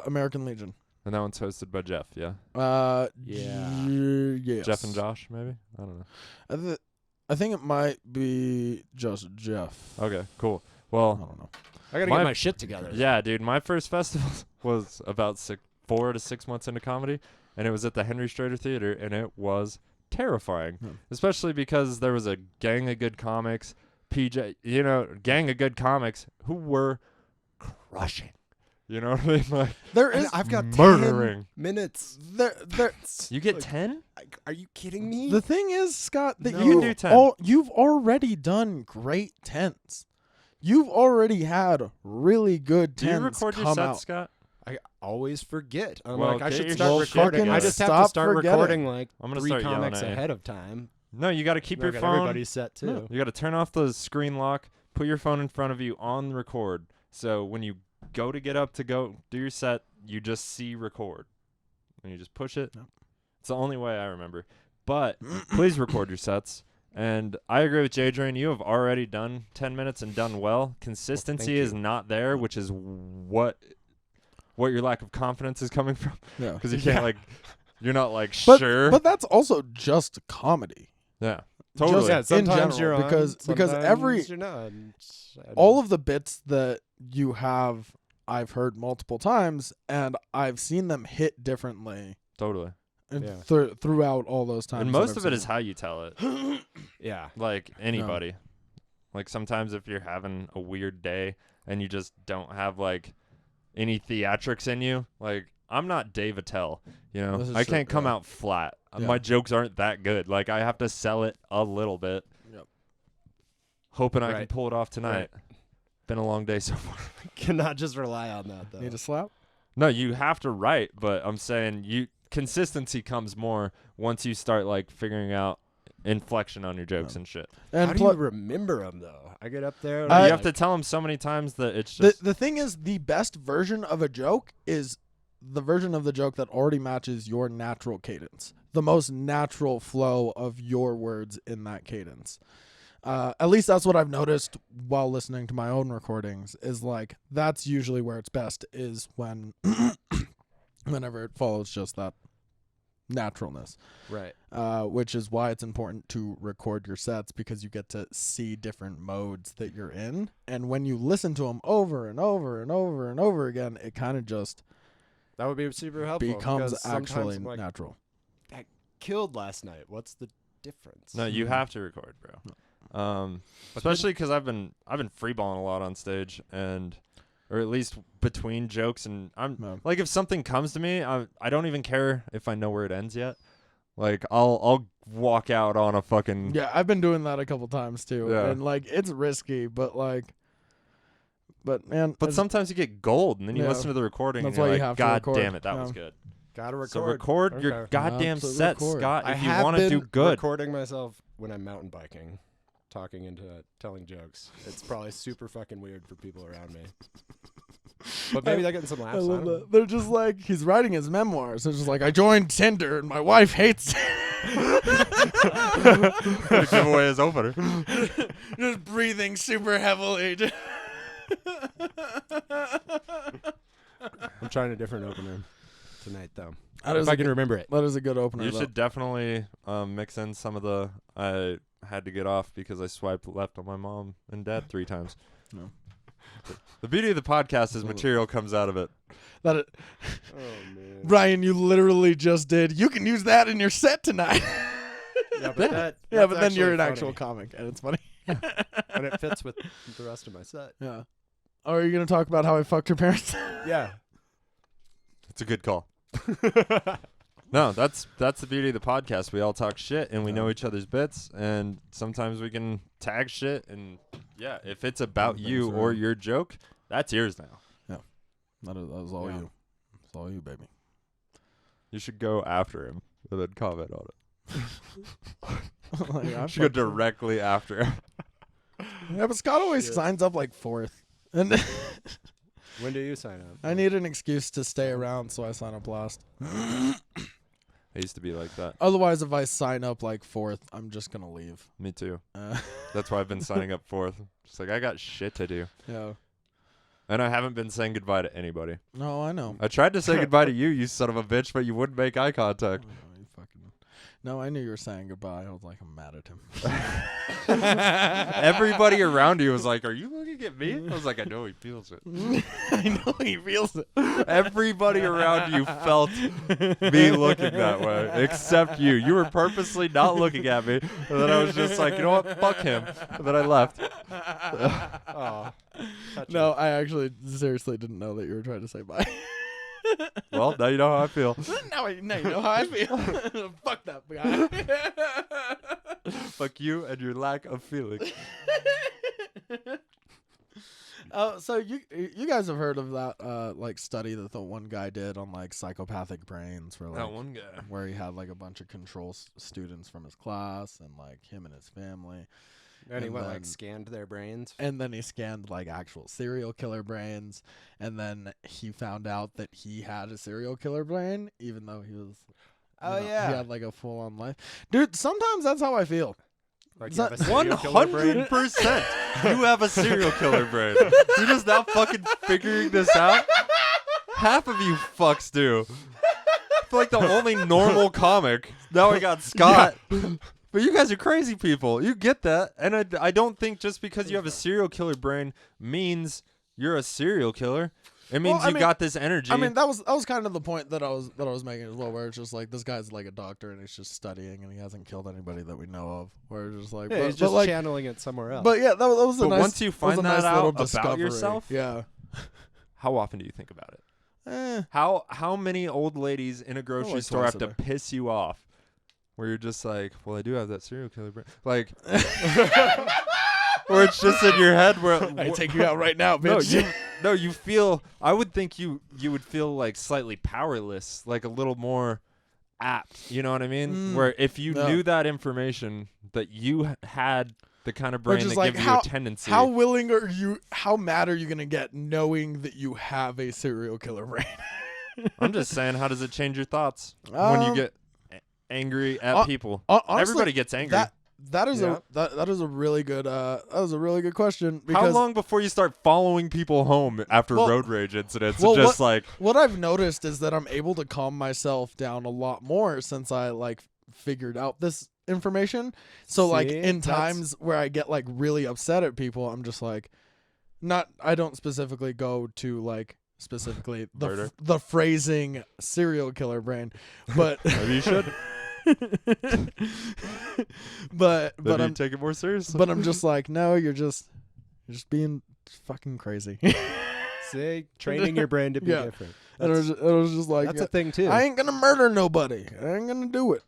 American Legion. And that one's hosted by Jeff, yeah? Yeah. Yes. Jeff and Josh, maybe? I don't know. I think it might be just Jeff. Okay, cool. I Well, don't know. I gotta My- get my shit together. yeah, dude, my first festival was about 4 to 6 months into comedy, and it was at the Henry Strader Theater, and it was terrifying, Hmm. especially because there was a gang of good comics, gang of good comics who were crushing. You know what I mean? Like, There And is I've got murdering. 10 minutes. there. You get Like, 10? Are you kidding me? The thing is, Scott, that No. You can do 10. you've already done great tents. You've already had really good Do you tents record your come sets, out. Scott? I always forget. I'm Well, like, I get should your start shit recording. together. I just have Stop to start forgetting. recording like I'm gonna 3 start yelling comics at you. ahead of time. No, you got to keep your I got phone. everybody's set too. No. You got to turn off the screen lock, put your phone in front of you on record. So when you go to get up to go do your set, you just see record. And you just push it. Yep. It's the only way I remember. But please record your sets. And I agree with Jadrian. You have already done 10 minutes and done well. Consistency is you. not there, which is what your lack of confidence is coming from. Yeah. Because you can't, you're not, But, sure. but that's also just comedy. Yeah, totally. Yeah, in sometimes general, you're on, because every sometimes you're not. And all of the bits that you have, I've heard multiple times, and I've seen them hit differently Totally. and Yeah. throughout all those times. And that most I've of it seen is how you tell it. yeah. Like anybody. Like sometimes if you're having a weird day and you just don't have any theatrics in you, I'm not Dave Attell, This is I true, can't come yeah. out flat. Yeah. My jokes aren't that good. I have to sell it a little bit. Yep. Hoping I can Right. pull it off tonight. Been a long day so far. Cannot just rely on that though. Need a slap? No, you have to write, but I'm saying consistency comes more once you start figuring out inflection on your jokes and shit. And How do you remember them though? I get up there. And I- I'm You have to like, tell them so many times that it's the just the thing is, the best version of a joke is the version of the joke that already matches your natural cadence, the most natural flow of your words in that cadence. At least that's what I've noticed while listening to my own recordings. Is that's usually where it's best. Is when whenever it follows just that naturalness. Right. Which is why it's important to record your sets, because you get to see different modes that you're in. And when you listen to them over and over and over and over again, it kind of just That would be super helpful. becomes because sometimes actually I'm like, natural. I killed last night. What's the difference? No, you have to record, bro. Especially because I've been freeballing a lot on stage, or at least between jokes, and I'm like, if something comes to me, I don't even care if I know where it ends yet. Like I'll walk out on a fucking I've been doing that a couple times too, Yeah. and like it's risky, but man, But sometimes you get gold, and then you listen to the recording, That's and you're why you like, have to God record. damn it, that Yeah. was good. Gotta record. So record your Okay. goddamn Absolutely sets, record. Scott. I If you have want to do been good. recording myself when I'm mountain biking, talking into telling jokes. It's probably super fucking weird for people around me. But maybe they're getting some laughs. I love don't know. that. They're just like, he's writing his memoirs. It's just like, I joined Tinder and my wife hates The giveaway is opener. just breathing super heavily. I'm trying a different opener tonight, though. That If is I a can good- remember it. That is a good opener. You though. should definitely mix in some of the I had to get off because I swiped left on my mom and dad 3 times. No. The beauty of the podcast is material comes out of it. That it, Oh, man. Ryan, you literally just did. You can use that in your set tonight. Yeah, but, but then you're an actual comic, and it's funny. And it fits with the rest of my set. Yeah. Oh, are you gonna talk about how I fucked your parents? Yeah. It's a good call. No, that's the beauty of the podcast. We all talk shit and we know each other's bits, and sometimes we can tag shit, and yeah, if it's about you or your joke, that's yours now. That was all Yeah. you. It's all you, baby. You should go after him and then comment on it. Like, I You should go fucked him. directly after him. Yeah, but Scott always signs up like 4th, and When do you sign up? I need an excuse to stay around, so I sign up last. I used to be like that. Otherwise, if I sign up like 4th, I'm just gonna leave. Me too. Uh, That's why I've been signing up 4th. Just like, I got shit to do. yeah. And I haven't been saying goodbye to anybody. No, I know. I tried to say goodbye to you, you son of a bitch, but you wouldn't make eye contact. Oh, you fucking. No, I knew you were saying goodbye. I was like, I'm mad at him. Everybody around you was like, are you looking at me? I was like, I know he feels it. I know he feels it. Everybody around you felt me looking that way, except you. You were purposely not looking at me. And then I was just like, you know what? Fuck him. And then I left. Oh, No, I actually seriously didn't know that you were trying to say bye. Well, now you know how I feel. now you know how I feel. Fuck that guy. Fuck you and your lack of feeling. So you guys have heard of that like study that the one guy did on like psychopathic brains, where like That one guy. where he had like a bunch of control students from his class and like him and his family. and he And went then- like scanned their brains. And then he scanned like actual serial killer brains, and then he found out that he had a serial killer brain, even though he was. Oh, he yeah. had like a full on life, dude. Sometimes that's how I feel. Like Is you have that- a serial killer brain. 100%. You have a serial killer brain. You're just now fucking figuring this out. Half of you fucks do. I feel like the only normal comic. Now I got Scott. But you guys are crazy people. You get that. And I don't think just because you have a serial killer brain means you're a serial killer. It means Well, I you mean- got this energy. I mean, that was kind of the point that I was making as well, where it's just like this guy's like a doctor and he's just studying and he hasn't killed anybody that we know of. Where it's just like, Yeah, he's but just like, channeling it somewhere else. but yeah, that was a But nice. once you that was find a that nice out little about discovery. yourself, yeah. how often do you think about it? Eh, How many old ladies in a grocery like store twice have a to day. piss you off? Where you're just like, well, I do have that serial killer brain. Like, or it's just in your head where I take you out right now, bitch. no, you feel. I would think you would feel like slightly powerless, like a little more apt. You know what I mean? Where if you Yeah. knew that information, that you had the kind of brain just that like, gives you a tendency. How willing are you? How mad are you gonna get knowing that you have a serial killer brain? I'm just saying, how does it change your thoughts when you Um, get angry at people? Honestly, Everybody gets angry. that is Yeah. that is a really good question. How Because long before you start following people home after Well- road rage incidents? well, and just like, what I've noticed is that I'm able to calm myself down a lot more since I like figured out this information. So like See, in that's- times where I get like really upset at people, I'm just like, I don't specifically go to like specifically Murder. the phrasing serial killer brain, but maybe you should. but Maybe you I'm take it more seriously. but I'm just like, no, you're just being fucking crazy. See, training your brain to be Yeah. different. And it was just like, That's a thing too. I ain't gonna murder nobody. I ain't gonna do it.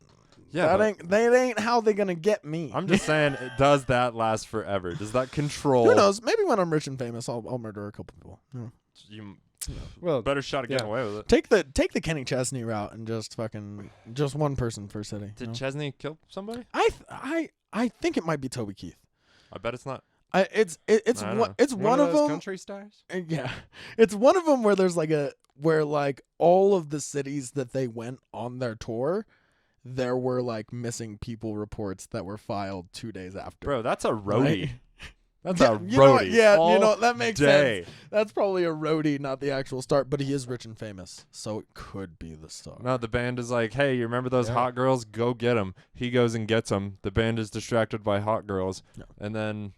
yeah, but That ain't how they gonna get me. I'm just saying, does that last forever? Does that control? Who knows? Maybe when I'm rich and famous, I'll murder a couple people. Yeah. You well, better shot at getting Yeah. away with it. Take the Kenny Chesney route and just one person per city. you Did know? Chesney kill somebody? I think it might be Toby Keith. I bet it's not. It's I don't know. one of those them. country stars. Yeah, it's one of them where there's where like all of the cities that they went on their tour, there were like missing people reports that were filed 2 days after. Bro, that's a roadie. Like- That's Yeah, a roadie. you know what? Yeah, all that makes day. sense. That's probably a roadie, not the actual star, but he is rich and famous, so it could be the star. No, the band is like, hey, you remember those Yeah. hot girls? Go get them. He goes and gets them. The band is distracted by hot girls. Yeah. And then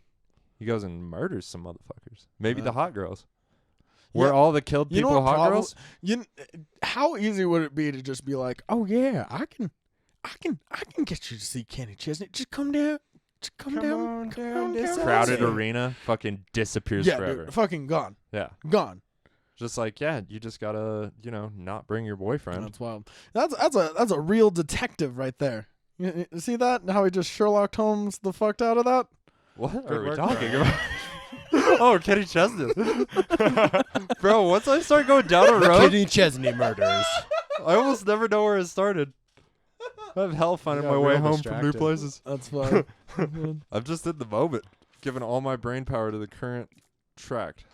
he goes and murders some motherfuckers. Maybe Uh, the hot girls. yeah. Were all the killed You know people what hot girls? How easy would it be to just be like, "Oh yeah, I can get you to see Kenny Chesney. Just come down, come down this Crowded Yeah. arena fucking disappears Yeah, forever. dude, fucking gone, Yeah. gone. Just like, yeah, you just gotta, not bring your boyfriend. That's wild. That's a real detective right there. You see that? How he just Sherlock Holmes the fucked out of that? What Good are we work, talking Brian. about? Oh, Kenny Chesney. Bro, once I start going down a road, Kenny Chesney murders. I almost never know where it started. I have hell finding got my way real home from new distracted. places. That's fine. I'm just in the moment, giving all my brain power to the current track.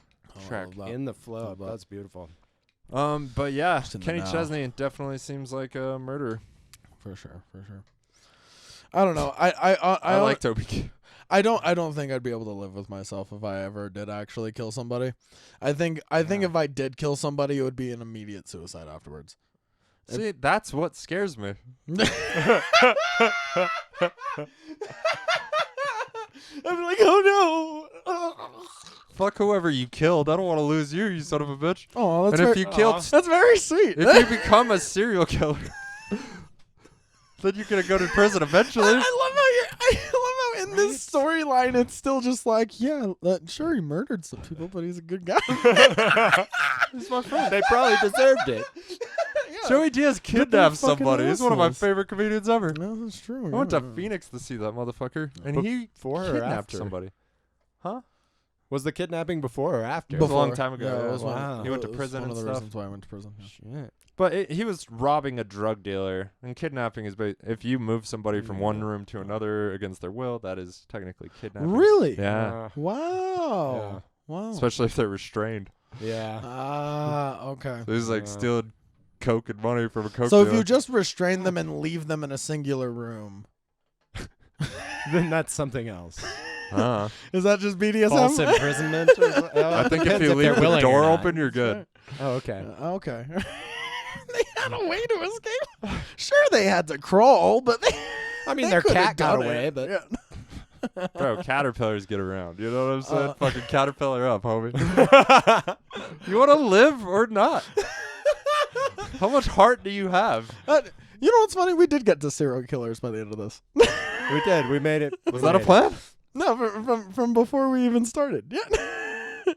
Track. In the flow. Love that. That's beautiful. But yeah, Just in the Kenny now. Chesney definitely seems like a murderer. For sure. I don't know. I like Toby Keith. I don't think I'd be able to live with myself if I ever did actually kill somebody. I think if I did kill somebody, it would be an immediate suicide afterwards. See, that's what scares me. I'm like, oh no. Fuck whoever you killed. I don't want to lose you, you son of a bitch. Oh, that's And if very, you killed, that's very sweet. if you become a serial killer, then you're gonna go to prison eventually. I love how in this storyline it's still just like, yeah, sure he murdered some people, but he's a good guy. He's my friend. They probably deserved it. Yeah. Joey Diaz kidnapped fucking somebody. He's one of my assholes. favorite comedians ever. No, that's true. I went to yeah. Phoenix to see that motherfucker, and he Before or kidnapped after? somebody. Was the kidnapping before or after? It was a long Before. time ago, Yeah, yeah. it was Wow. one, He went to it was prison one and of the stuff. reasons why I went to prison. Yeah. Shit. But he was robbing a drug dealer, and kidnapping is if you move somebody from one room to another against their will, that is technically kidnapping. Really? Yeah. Wow. Wow. Especially if they're restrained. Yeah. Ah, okay. So he's like stealing coke and money from a coke So if dealer. you just restrain them and leave them in a singular room, Then that's something else. is that just BDSM? False imprisonment. Or, I think if depends you leave they're the willing or door not. open, you're good. Oh, okay. Okay. They had a way to escape. Sure, they had to crawl, but they. I mean, they their could have cat got done away, it. but Yeah. Bro, caterpillars get around. You know what I'm saying? Fucking caterpillar up, homie. You want to live or not? How much heart do you have? You know what's funny? We did get to serial killers by the end of this. we did. We made it. Was that a plan? No, from before we even started. Yeah.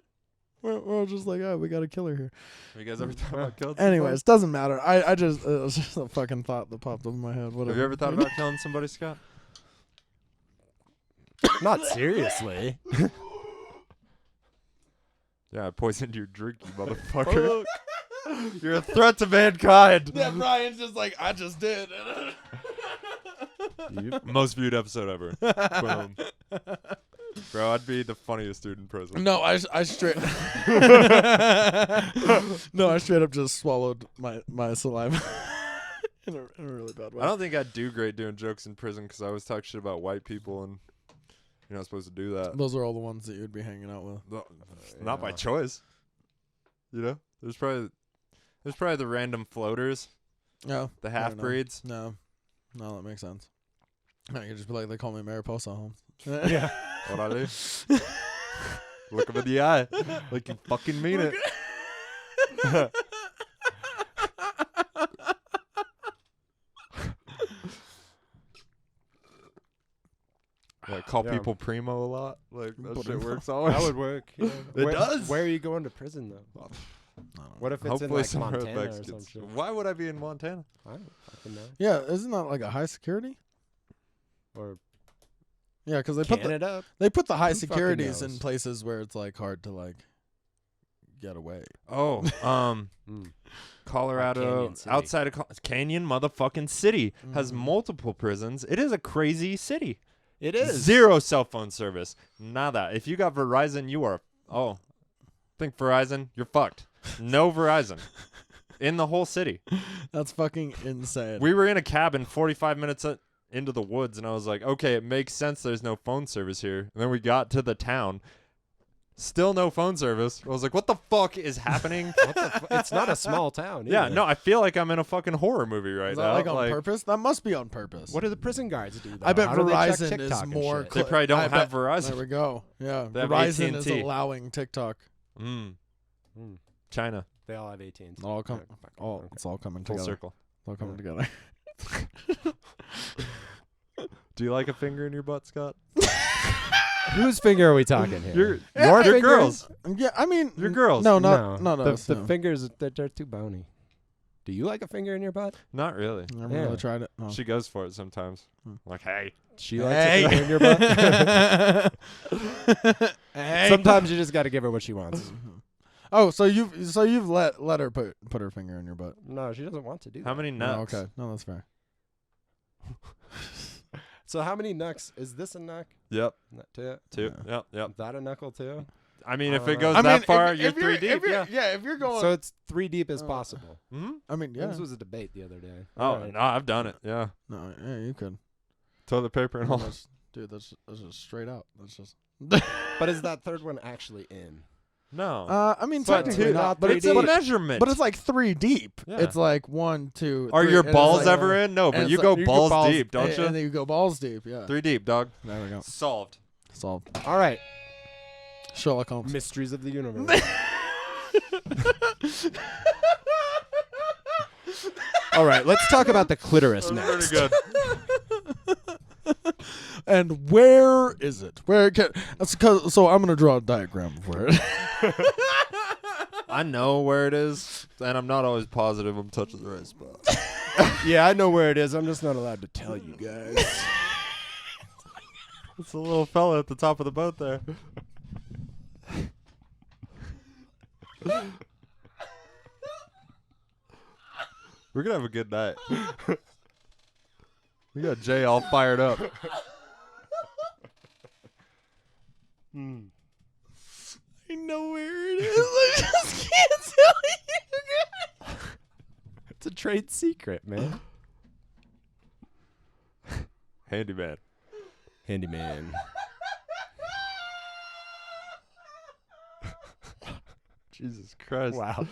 we're just like, oh, we got a killer here. Have you guys ever thought about killing Anyways, doesn't matter. I just it was just a fucking thought that popped up in my head. somebody? Whatever. Have you ever thought about killing somebody, Scott? Not seriously. Yeah, I poisoned your drink, you motherfucker. You're a threat to mankind. Yeah, Brian's just like, I just did. Most viewed episode ever. Boom. Bro, I'd be the funniest dude in prison. No, I straight. No, I straight up just swallowed my saliva in a really really bad way. I don't think I'd do great doing jokes in prison because I always talk shit about white people, and you're not supposed to do that. Those are all the ones that you'd be hanging out with. Not by choice. You know, there's probably the random floaters, No. the I don't know. half breeds. No, that makes sense. No, you could just be like, they call me Mariposa Holmes. Yeah. What I do? Look him in the eye, like you fucking mean it. I call Yeah. people primo a lot. Like that shit Primo. works always. That would work. Yeah. It does. Where are you going to prison though? I don't know. What if it's Hopefully in like somewhere with Montana or Mexicans. some shit? Why would I be in Montana? I don't fucking know. Yeah, isn't that like a high security? Or Yeah, because they put Canada. the high Who fucking securities in knows? places where it's like hard to like get away. Oh, Colorado, Canyon City. outside of Canyon motherfucking City has Mhm. multiple prisons. It is a crazy city. It is. Zero cell phone service. Nada. If you got Verizon, you are. Oh, think Verizon, you're fucked. No Verizon in the whole city. That's fucking insane. We were in a cabin 45 minutes into the woods, and I was like, okay, it makes sense there's no phone service here. And then we got to the town. Still no phone service. I was like, what the fuck is happening? What the it's not a small town. Yeah, either. no, I feel like I'm in a fucking horror movie right Is now. that like on purpose? That must be on purpose. What do the prison guards do? Though? I bet How do they check Verizon is TikTok and more. shit? They probably don't I have bet- Verizon. There we go. Yeah, They have Verizon is AT&T. allowing TikTok. Mm. China, They all have 18. It's all it's all coming full together. circle. It's all coming Yeah. together. Do you like a finger in your butt, Scott? Whose finger are we talking here? Your Your your finger? girls. Yeah, I mean, Your girls. No, not the, us. the no. fingers. They're too bony. Do you like a finger in your butt? Not really. I never Yeah. really tried it. No. She goes for it sometimes. Hmm. Like, hey, She likes Hey. a finger in your butt. Hey. Sometimes you just got to give her what she wants. Oh, so you've let her put her finger in your butt. No, she doesn't want to do that. how many nuts? Oh, okay, no, that's fair. So how many knucks? Is this a knuck? Yep. Two. Two. Yeah. Yep. Is that a knuckle too? I mean, if I it don't goes know. that far, you're 3 deep. If you're going, So it's 3 deep as Oh. possible. Hmm? I mean, yeah. This was a debate the other day. Oh, Alright. no, I've done it. Yeah. No, yeah, you could. Toilet paper and all. Dude, that's just straight out. That's just. But is that third one actually in? No. I mean, But technically two- not, but but it's it's a like, measurement. but it's like 3 deep. Yeah. It's like 1, 2. Are 3, your and it's balls like, ever in? No, but and you it's go like- you go balls, balls- deep, don't you? And then you go balls deep. Yeah. 3 deep, dog. There we go. Solved. Solved. All right. Sherlock Holmes. Mysteries of the universe. All right, let's talk about the clitoris next. Pretty good. And where is it? Where can? That's 'cause- so I'm gonna draw a diagram for it. I know where it is, and I'm not always positive I'm touching the right spot. Yeah, I know where it is. I'm just not allowed to tell you guys. It's the little fella at the top of the boat there. We're gonna have a good night. We got Jay all fired up. I know where it is. I just can't tell you. It's a trade secret, man. Handyman. Handyman. Jesus Christ. Wow.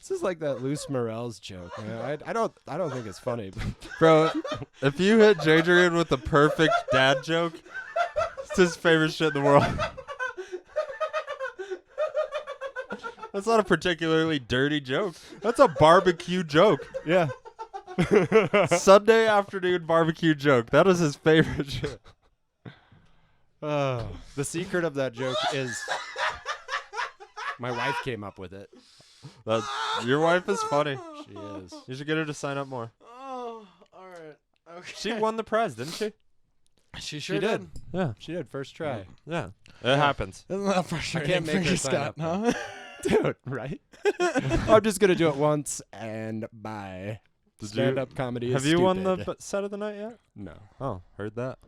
This is like that Luce Morel's joke, man. I don't think it's funny. Bro, if you hit Jadrian with the perfect dad joke, it's his favorite shit in the world. That's not a particularly dirty joke. That's a barbecue joke. Yeah. Sunday afternoon barbecue joke. That is his favorite shit. The secret of that joke is my wife came up with it. Your wife is funny. She is. You should get her to sign up more. Oh, all right. Okay. She won the prize, didn't she? She She did. Yeah. She did first try. Yeah. It happens. Isn't that frustrating? can't make for her you, sign Scott, up, huh? Dude, right? I'm just going to do it once and bye. Did Stand-up comedy is Have you won the stupid. set of the night yet? No. Oh, heard that.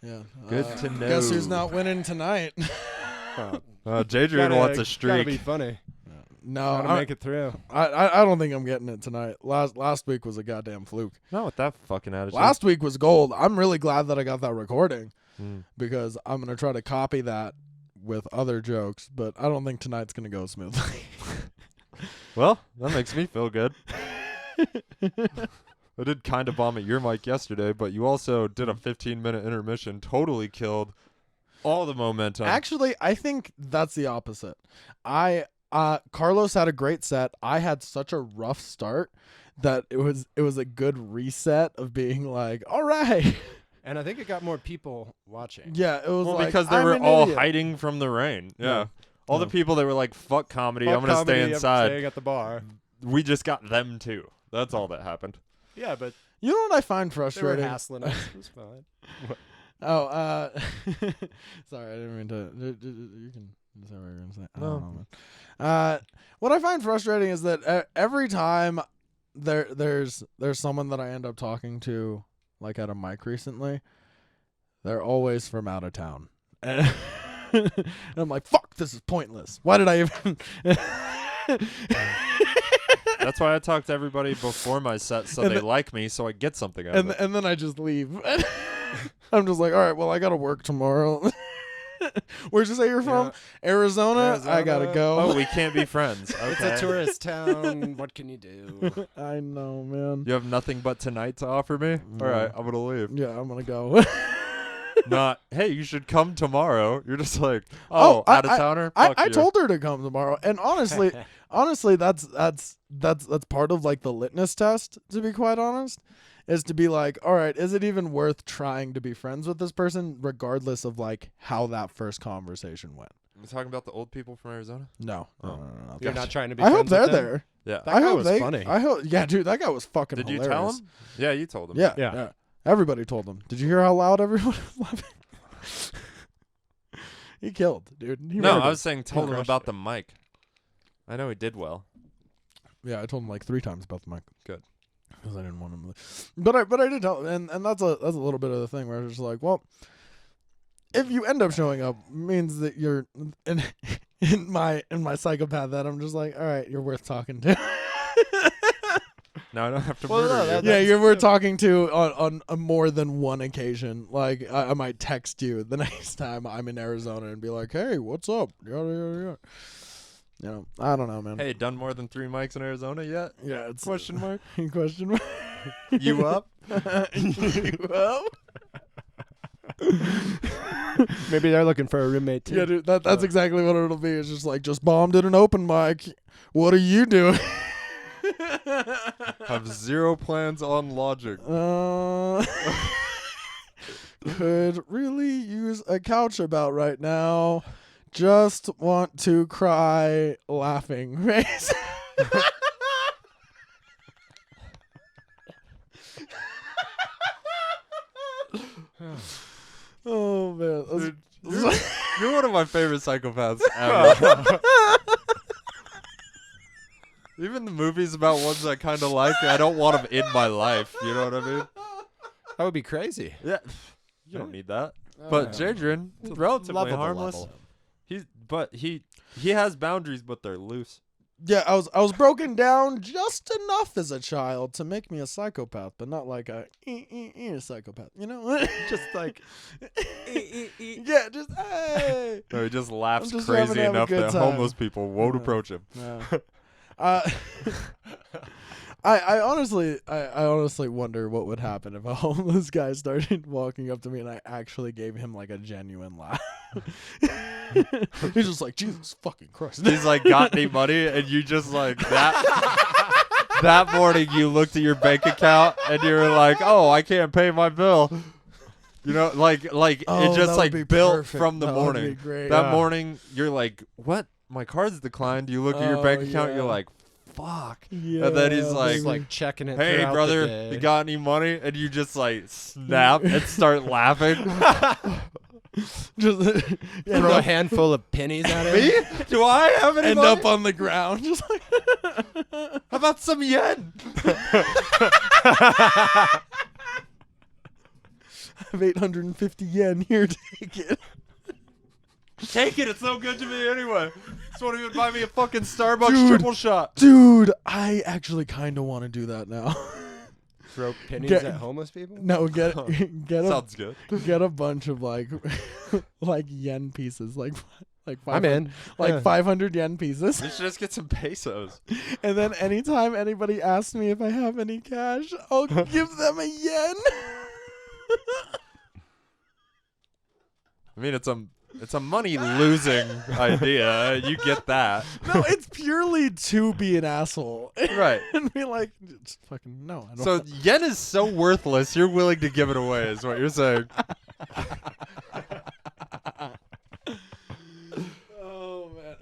Yeah. Good to know. Guess who's not winning tonight? Oh, Jadrian wants a Gotta streak. be funny. No, Gotta make it through. I don't think I'm getting it tonight. Last week was a goddamn fluke. Not with that fucking attitude. Last week was gold. I'm really glad that I got that recording Mm. because I'm gonna try to copy that with other jokes, but I don't think tonight's gonna go smoothly. Well, that makes me feel good. I did kind of bomb at your mic yesterday, but you also did a 15-minute intermission, totally killed all the momentum. Actually, I think that's the opposite. Carlos had a great set. I had such a rough start that it was a good reset of being like, all right. And I think it got more people watching. Yeah, it was well, like, because they I'm were an all idiot. hiding from the rain. Yeah. Yeah. All the Yeah. people that were like, fuck comedy, Fuck I'm going to comedy, stay I'm inside. staying at the bar. We just got them too. That's all that happened. Yeah, but You know what I find they were frustrating? hassling us. It was fine. Oh, sorry, I didn't mean to. You can say what you're gonna say. I No. don't know, man. What I find frustrating is that every time there's someone that I end up talking to, like at a mic recently, they're always from out of town, and I'm like, fuck, this is pointless. Why did I even? That's why I talk to everybody before my set so And they the- like me so I get something out of it. And then I just leave. I'm just like, all right, well, I gotta work tomorrow. Where'd you say you're from? Arizona? I gotta Arizona. go. Oh, we can't be friends. Okay. It's a tourist town. What can you do? I know, man. You have nothing but tonight to offer me? No. All right, I'm going to leave. Yeah, I'm gonna go. Not, hey, you should come tomorrow. You're just like, oh, out of towner? Fuck I you. told her to come tomorrow, and honestly, that's part of like the litmus test. To be quite honest, is to be like, all right, is it even worth trying to be friends with this person, regardless of like how that first conversation went? We're talking about the old people from Arizona? No, Oh. no. You're not trying to be I hope friends with they're them? there. Yeah. That I guy hope was they. funny. I hope. Yeah, dude, that guy was fucking. Did you hilarious. tell him? Yeah, you told him. Yeah, Yeah. yeah. Everybody told him. Did you hear how loud everyone was laughing? He killed, dude. He No, murdered. I was saying told him crushed about it. the mic. I know he did well. Yeah, I told him like 3 times about the mic. Good. Because I didn't want him. But I did tell him, and that's a little bit of the thing where it's just like, well, if you end up showing up, means that you're in my psychopath that I'm just like, all right, you're worth talking to. Now I don't have to Well, murder no, you. that- Yeah, That's you're worth good. talking to on a more than one occasion. Like I might text you the next time I'm in Arizona and be like, hey, what's up? Yada yada yada. You know, I don't know, man. Hey, done more than 3 mics in Arizona yet? Yeah, it's Question mark. question mark. You up? You up? Maybe they're looking for a roommate too. Yeah, dude, that's exactly what it'll be. It's just like, just bombed at an open mic. What are you doing? Have 0 plans on logic. Could really use a couch about right now. Just want to cry laughing face. Oh man. Dude, you're one of my favorite psychopaths ever. Even the movies about ones I kind of like, I don't want them in my life. You know what I mean? That would be crazy. Yeah. You don't need that. But Jadrian, relatively Lovable harmless. level. He has boundaries, but they're loose. Yeah, I was broken down just enough as a child to make me a psychopath, but not like a psychopath, you know? Just like Yeah, just hey. No, he just laughs I'm just having crazy to have a enough good that time. homeless people won't Yeah. approach him. Yeah. I honestly wonder what would happen if a homeless guy started walking up to me and I actually gave him like a genuine laugh. He's just like, Jesus fucking Christ. He's like, got any money? And you just like that. That morning you looked at your bank account and you were like, oh, I can't pay my bill. You know, like Oh, it that just would like be built perfect. from the That would be morning. great. That Yeah. morning you're like, what? My card's declined. You look at your Oh, bank account, yeah. you're like, fuck. Yeah, And then he's like, just like checking it. Hey, throughout the brother, day. you got any money? And you just like snap and start laughing. just Throw a handful of pennies at him. Me? Do I have any end money? up on the ground, just like How about some yen? I have 850 yen here. Take it. Take it. It's no good to me anyway. Just won't even buy me a fucking Starbucks Dude. triple shot. Dude, I actually kind of want to do that now. Throw pennies Get- at homeless people? No, get Sounds good. a bunch of like yen pieces, like I'm 500 in. like Yeah. 500 yen pieces. You should just get some pesos. And then anytime anybody asks me if I have any cash, I'll give them a yen. I mean, it's a money losing idea. You get that, No, it's purely to be an asshole. right? And be like, just fucking no. I don't. So yen is so worthless. You're willing to give it away, is what you're saying. Oh man,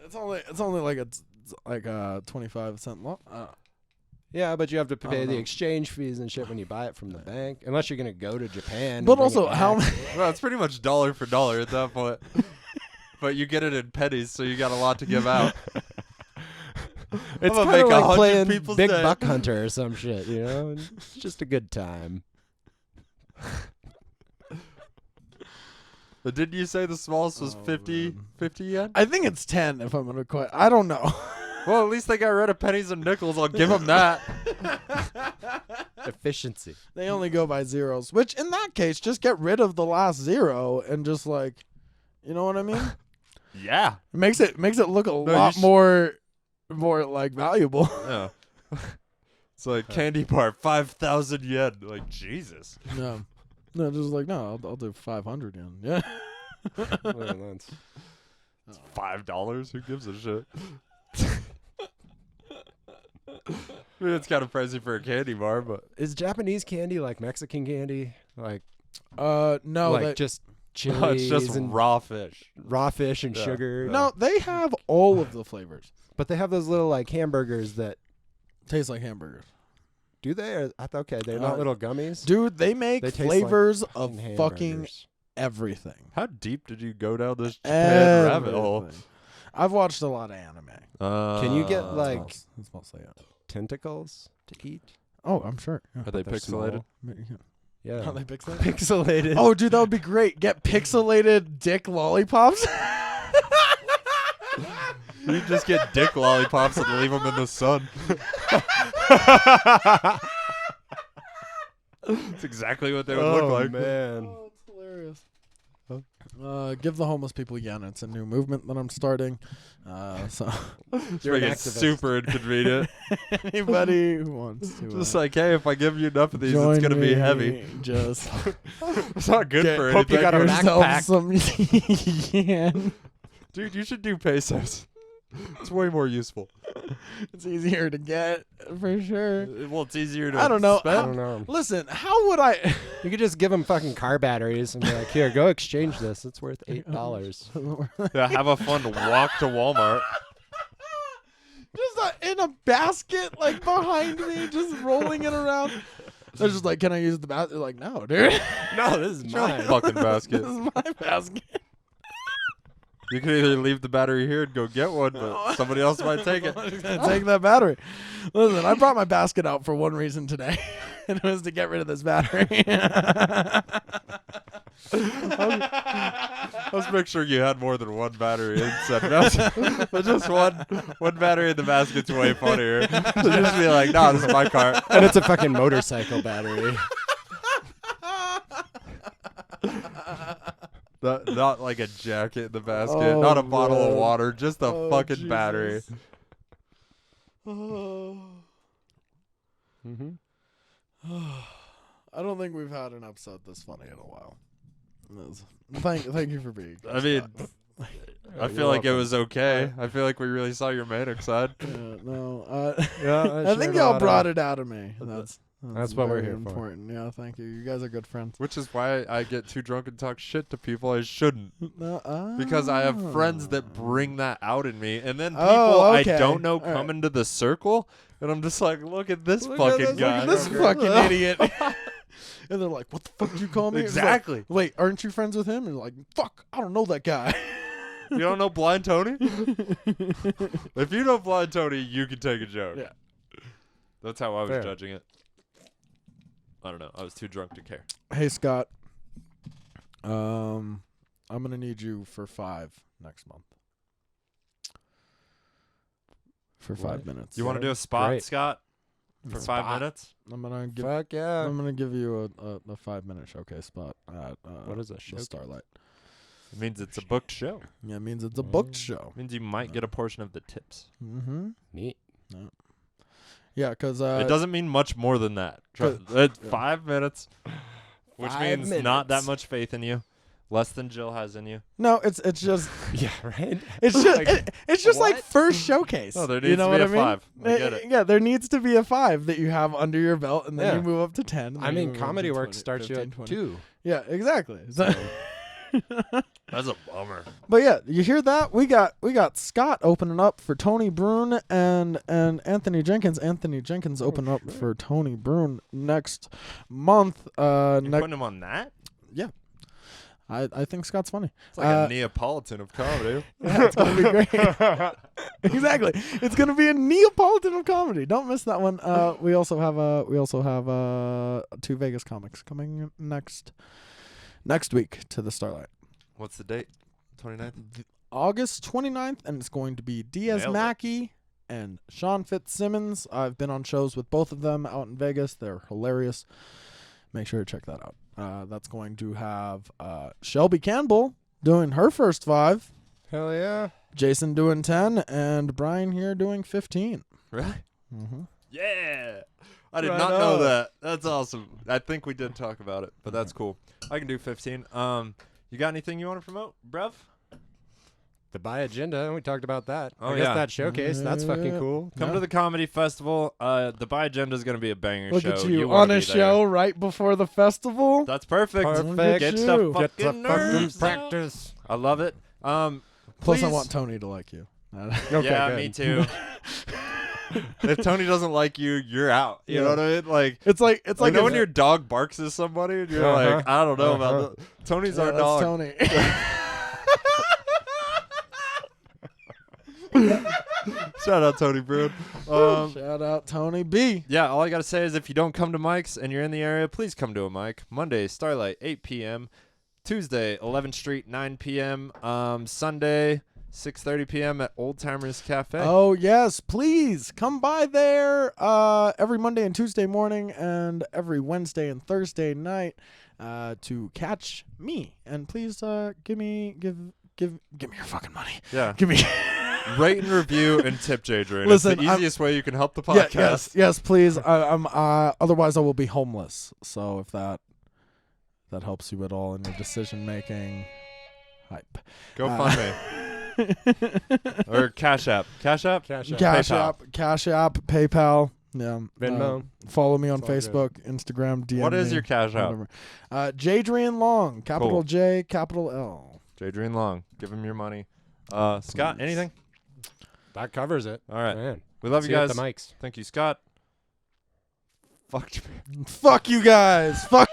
it's only like a 25-cent loan. Yeah, but you have to I pay don't the know. exchange fees and shit when you buy it from the bank. Unless you're gonna go to Japan. and But bring also, it how back. Well, it's pretty much dollar for dollar at that point. But you get it in pennies, so you got a lot to give out. It's gonna kind make of like 100 playing people's Big day. Buck Hunter or some shit, you know? And it's just a good time. But didn't you say the smallest was Oh, 50 man. yen? I think it's 10 if I'm gonna quit. I don't know. Well, at least they got rid of pennies and nickels. I'll give them that. Efficiency. They only go by zeros, which in that case, just get rid of the last zero and just like, you know what I mean? Yeah. It makes it look a you lot more like valuable. Yeah. It's like candy bar, 5,000 yen. Like, Jesus. No, just like no, I'll do 500 yen. Yeah. Well, that's- $5? Who gives a shit? I mean, it's kind of pricey for a candy bar, but Is Japanese candy like Mexican candy? Like, No, like they, just no, chilies it's just and raw fish. raw fish and Yeah. sugar? Yeah. no, they have all of the flavors. But they have those little like hamburgers that Tastes like hamburgers. do they? Or, okay, they're not Uh, little gummies. Dude, they make They taste like flavors of Fucking fucking hamburgers. everything. How deep did you go down this Japan rabbit hole? Everything. I've watched a lot of anime. Can you get, like- It's mostly it. Tentacles to eat? Oh, I'm sure. Yeah. Are they They're pixelated? small. Yeah. Are they pixelated? Pixelated. Oh, dude, that would be great. Get pixelated dick lollipops. You just get dick lollipops and leave them in the sun. That's exactly what they would look like. man. Oh, it's hilarious. Give the homeless people yen. It's a new movement that I'm starting. So Just You're make an it activist. super inconvenient. anybody who wants to Just like, hey, if I give you enough of these, join it's gonna be me, heavy. Just It's not good Get- for hope you anything. got a yourself backpack. some yen. Dude, you should do pesos. It's way more useful. It's easier to get for sure. Well, it's easier to I don't know. I spend. don't know. Listen, how would I? You could just give them fucking car batteries and be like, here, go exchange this. It's worth $8. Yeah, have a fun walk to Walmart. Just in a basket, like behind me, just rolling it around. They're just like, "Can I use the basket?" Like, no, dude. No, this is Your mine. fucking basket. This is my basket. You can either leave the battery here and go get one, but somebody else might take it. Somebody's gonna take that battery. Listen, I brought my basket out for one reason today, and it was to get rid of this battery. Let's make sure you had more than one battery inside. But just one battery in the basket's way funnier. So just be like, nah, this is my car. And it's a fucking motorcycle battery. Not like a jacket in the basket, Oh, not a bottle of man. water, just a Oh, fucking battery. Jesus. Oh. Mm-hmm. I don't think we've had an episode this funny in a while. Thank you for being. I mean, I feel like it was okay. Uh, I feel like we really saw your manic side. No, Yeah, I think y'all brought it out of me. That's what we're very here for. important. Yeah, thank you. You guys are good friends. Which is why I get too drunk and talk shit to people I shouldn't. No, Because I have friends that bring that out in me. And then people Oh, okay. I don't know All come right. into the circle. And I'm just like, look at this Look at fucking this- guy. Look at this fucking idiot. And they're like, "What the fuck did you call me?" It's like, Exactly. wait, aren't you friends with him? And like, "Fuck, I don't know that guy." You don't know Blind Tony? If you know Blind Tony, you can take a joke. Yeah. That's how I was Fair. judging it. I don't know. I was too drunk to care. Hey Scott. I'm gonna need you for 5 next month. For 5 minutes. You want to do a spot, Great. Scott? For Spot. 5 minutes? I'm gonna give. Fuck yeah. I'm gonna give you a 5-minute showcase spot at What is a the showcase? Starlight. It means it's a booked show. Yeah, it means it's a booked show. It means you might get a portion of the tips. Mm-hmm. Neat. Yeah, because it doesn't mean much more than that. It's 5 minutes, which 5 means not that minutes. much faith in you. Less than Jill has in you. no, it's just Yeah, right? it's just Like, it's just like what? first showcase. No, there needs you know to be what a I mean? 5. I get it. Yeah, there needs to be a 5 that you have under your belt, and then Yeah. you move up to 10. and I then you mean, move up to Comedy 20, Works starts 15, you at 20. 2. Yeah, exactly. So, That's a bummer. but yeah, you hear that? We got Scott opening up for Tony Brune and Anthony Jenkins. Anthony Jenkins opening up shit. for Tony Brune next month. You're putting him on that? I think Scott's funny. It's like a Neapolitan of comedy. Yeah, it's gonna be great. Exactly, it's gonna be a Neapolitan of comedy. Don't miss that one. We also have 2 Vegas comics coming next week to the Starlight. What's the date? 29th? August 29th, and it's going to be Diaz Nailed it. Mackey and Sean Fitzsimmons. I've been on shows with both of them out in Vegas. They're hilarious. Make sure to check that out. That's going to have Shelby Campbell doing her first 5, Hell yeah. Jason doing 10, and Brian here doing 15. Really? Mm-hmm. Yeah. I did Right not know on. that. That's awesome. I think we did talk about it, but that's cool. I can do 15. You got anything you want to promote, bruv? The buy agenda, we talked about that. Oh, I guess yeah. that showcase, that's fucking cool. Come to the comedy festival. The Buy Agenda is going to be a banger Look show. at you wanna on a be there. show right before the festival. That's perfect. Perfect. Get you. the Get the fucking fucking nerves out. practice. I love it. Plus, please- I want Tony to like you. Okay, yeah, good. me too. If Tony doesn't like you, you're out. You Yeah. know what I mean? Like, It's like you know if- when your dog barks at somebody and you're Uh-huh. like, I don't know about that. Tony's Yeah, our that's dog. Tony. Shout out Tony Brood. Shout out Tony B. Yeah, all I got to say is if you don't come to Mike's and you're in the area, please come to a Mike. Monday, Starlight, 8 p.m. Tuesday, 11th Street, 9 p.m. Sunday, 6:30 p.m. at Old Timers Cafe. Oh yes, please come by there every Monday and Tuesday morning, and every Wednesday and Thursday night to catch me. And please give me your fucking money. Yeah. Give me. Rate and review and tip Jadrian. Listen, it's the easiest way you can help the Yeah, podcast. yes, please. I'm otherwise I will be homeless. So if that helps you at all in your decision making, hype. Go fund me. Or Cash App. Cash App? Cash App. Cash PayPal. App, Cash App, PayPal. Yeah, Venmo. follow me on It's all Facebook, Instagram, DM What is me, your Cash App? whatever. Jadrian Long, capital Cool. J, capital L. Jadrian Long. Give him your money. Scott, Please. anything? That covers it. All right. Man. We love See you you at guys. the mics. Thank you, Scott. Fuck Japan. Fuck you guys. Fuck.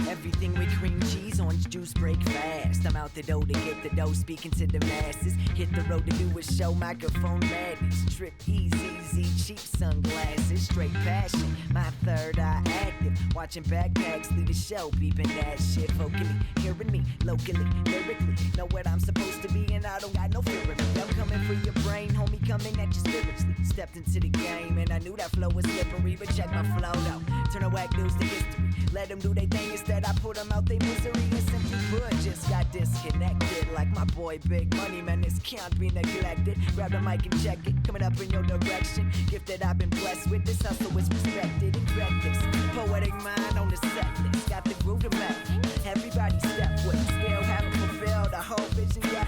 Everything with cream cheese, orange juice, break fast. I'm out the door to get the dough, speaking to the masses. Hit the road to do a show, microphone madness. Trip easy, cheap sunglasses, straight passion. My third eye active, watching backpacks leave the show, beeping that shit. Vocally, hearing me, locally, lyrically. Know what I'm supposed to be, and I don't got no fear of it. I'm coming for your brain, homie, coming at you spiritually. Stepped into the game, and I knew that flow was slippery, but check my flow though. Turn the whack news to history. Let them do their thing instead, I put them out their misery. And simply put, just got disconnected. Like my boy Big Money, man, this can't be neglected. Grab the mic and check it, coming up in your direction. Gift that I've been blessed with, this hustle is respected and reckless. Poetic mind on the set list, got the groove to match. Everybody step with it, still haven't fulfilled a whole vision yet.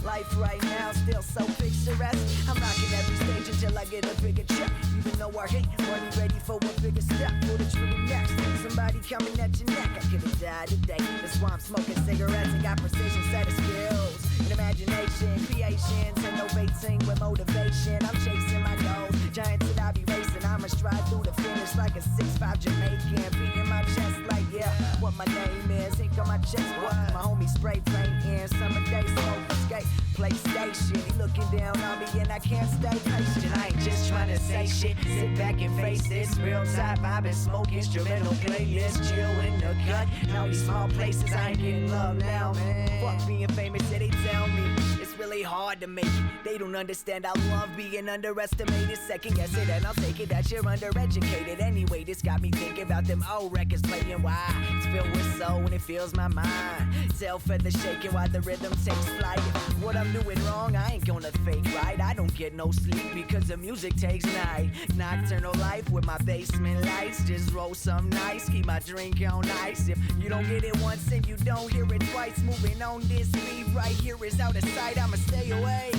Life right now still so picturesque. I'm rocking every stage until I get a bigger check. Even though I hate money, ready for a bigger step. Pull the trigger next. Somebody coming at your neck. I could've died today. That's why I'm smoking cigarettes and got precision set of skills and imagination, creations, innovating with motivation. I'm chasing my goals, giants that I be racing. I'ma stride through the finish like a 6'5" Jamaican, beating my chest like yeah. What my name is, ink on my chest. What my homie spray painting. Summer day smoke escape, PlayStation. looking down on me and I can't stay patient. I ain't just trying to say shit. Sit back and face this. Real time, I've been smoking instrumental playlist. Chill in the gut. Now these small places, I ain't getting love now, man. Fuck being famous, yeah, they tell me it's really hard to make it. They don't understand I love being underestimated. Second guess it and I'll take it that you're undereducated. Anyway, this got me thinking about them old records playing. Why? It's filled with soul and it fills my mind. Tail feather shaking while the rhythm takes flight. If what I'm doing wrong, I ain't gonna fake right. I don't get no sleep because the music takes night. Nocturnal life with my basement lights. Just roll some nice, keep my drink on ice. If you don't get it once and you don't hear it twice, moving on this beat right here is out of sight. I'ma stay away.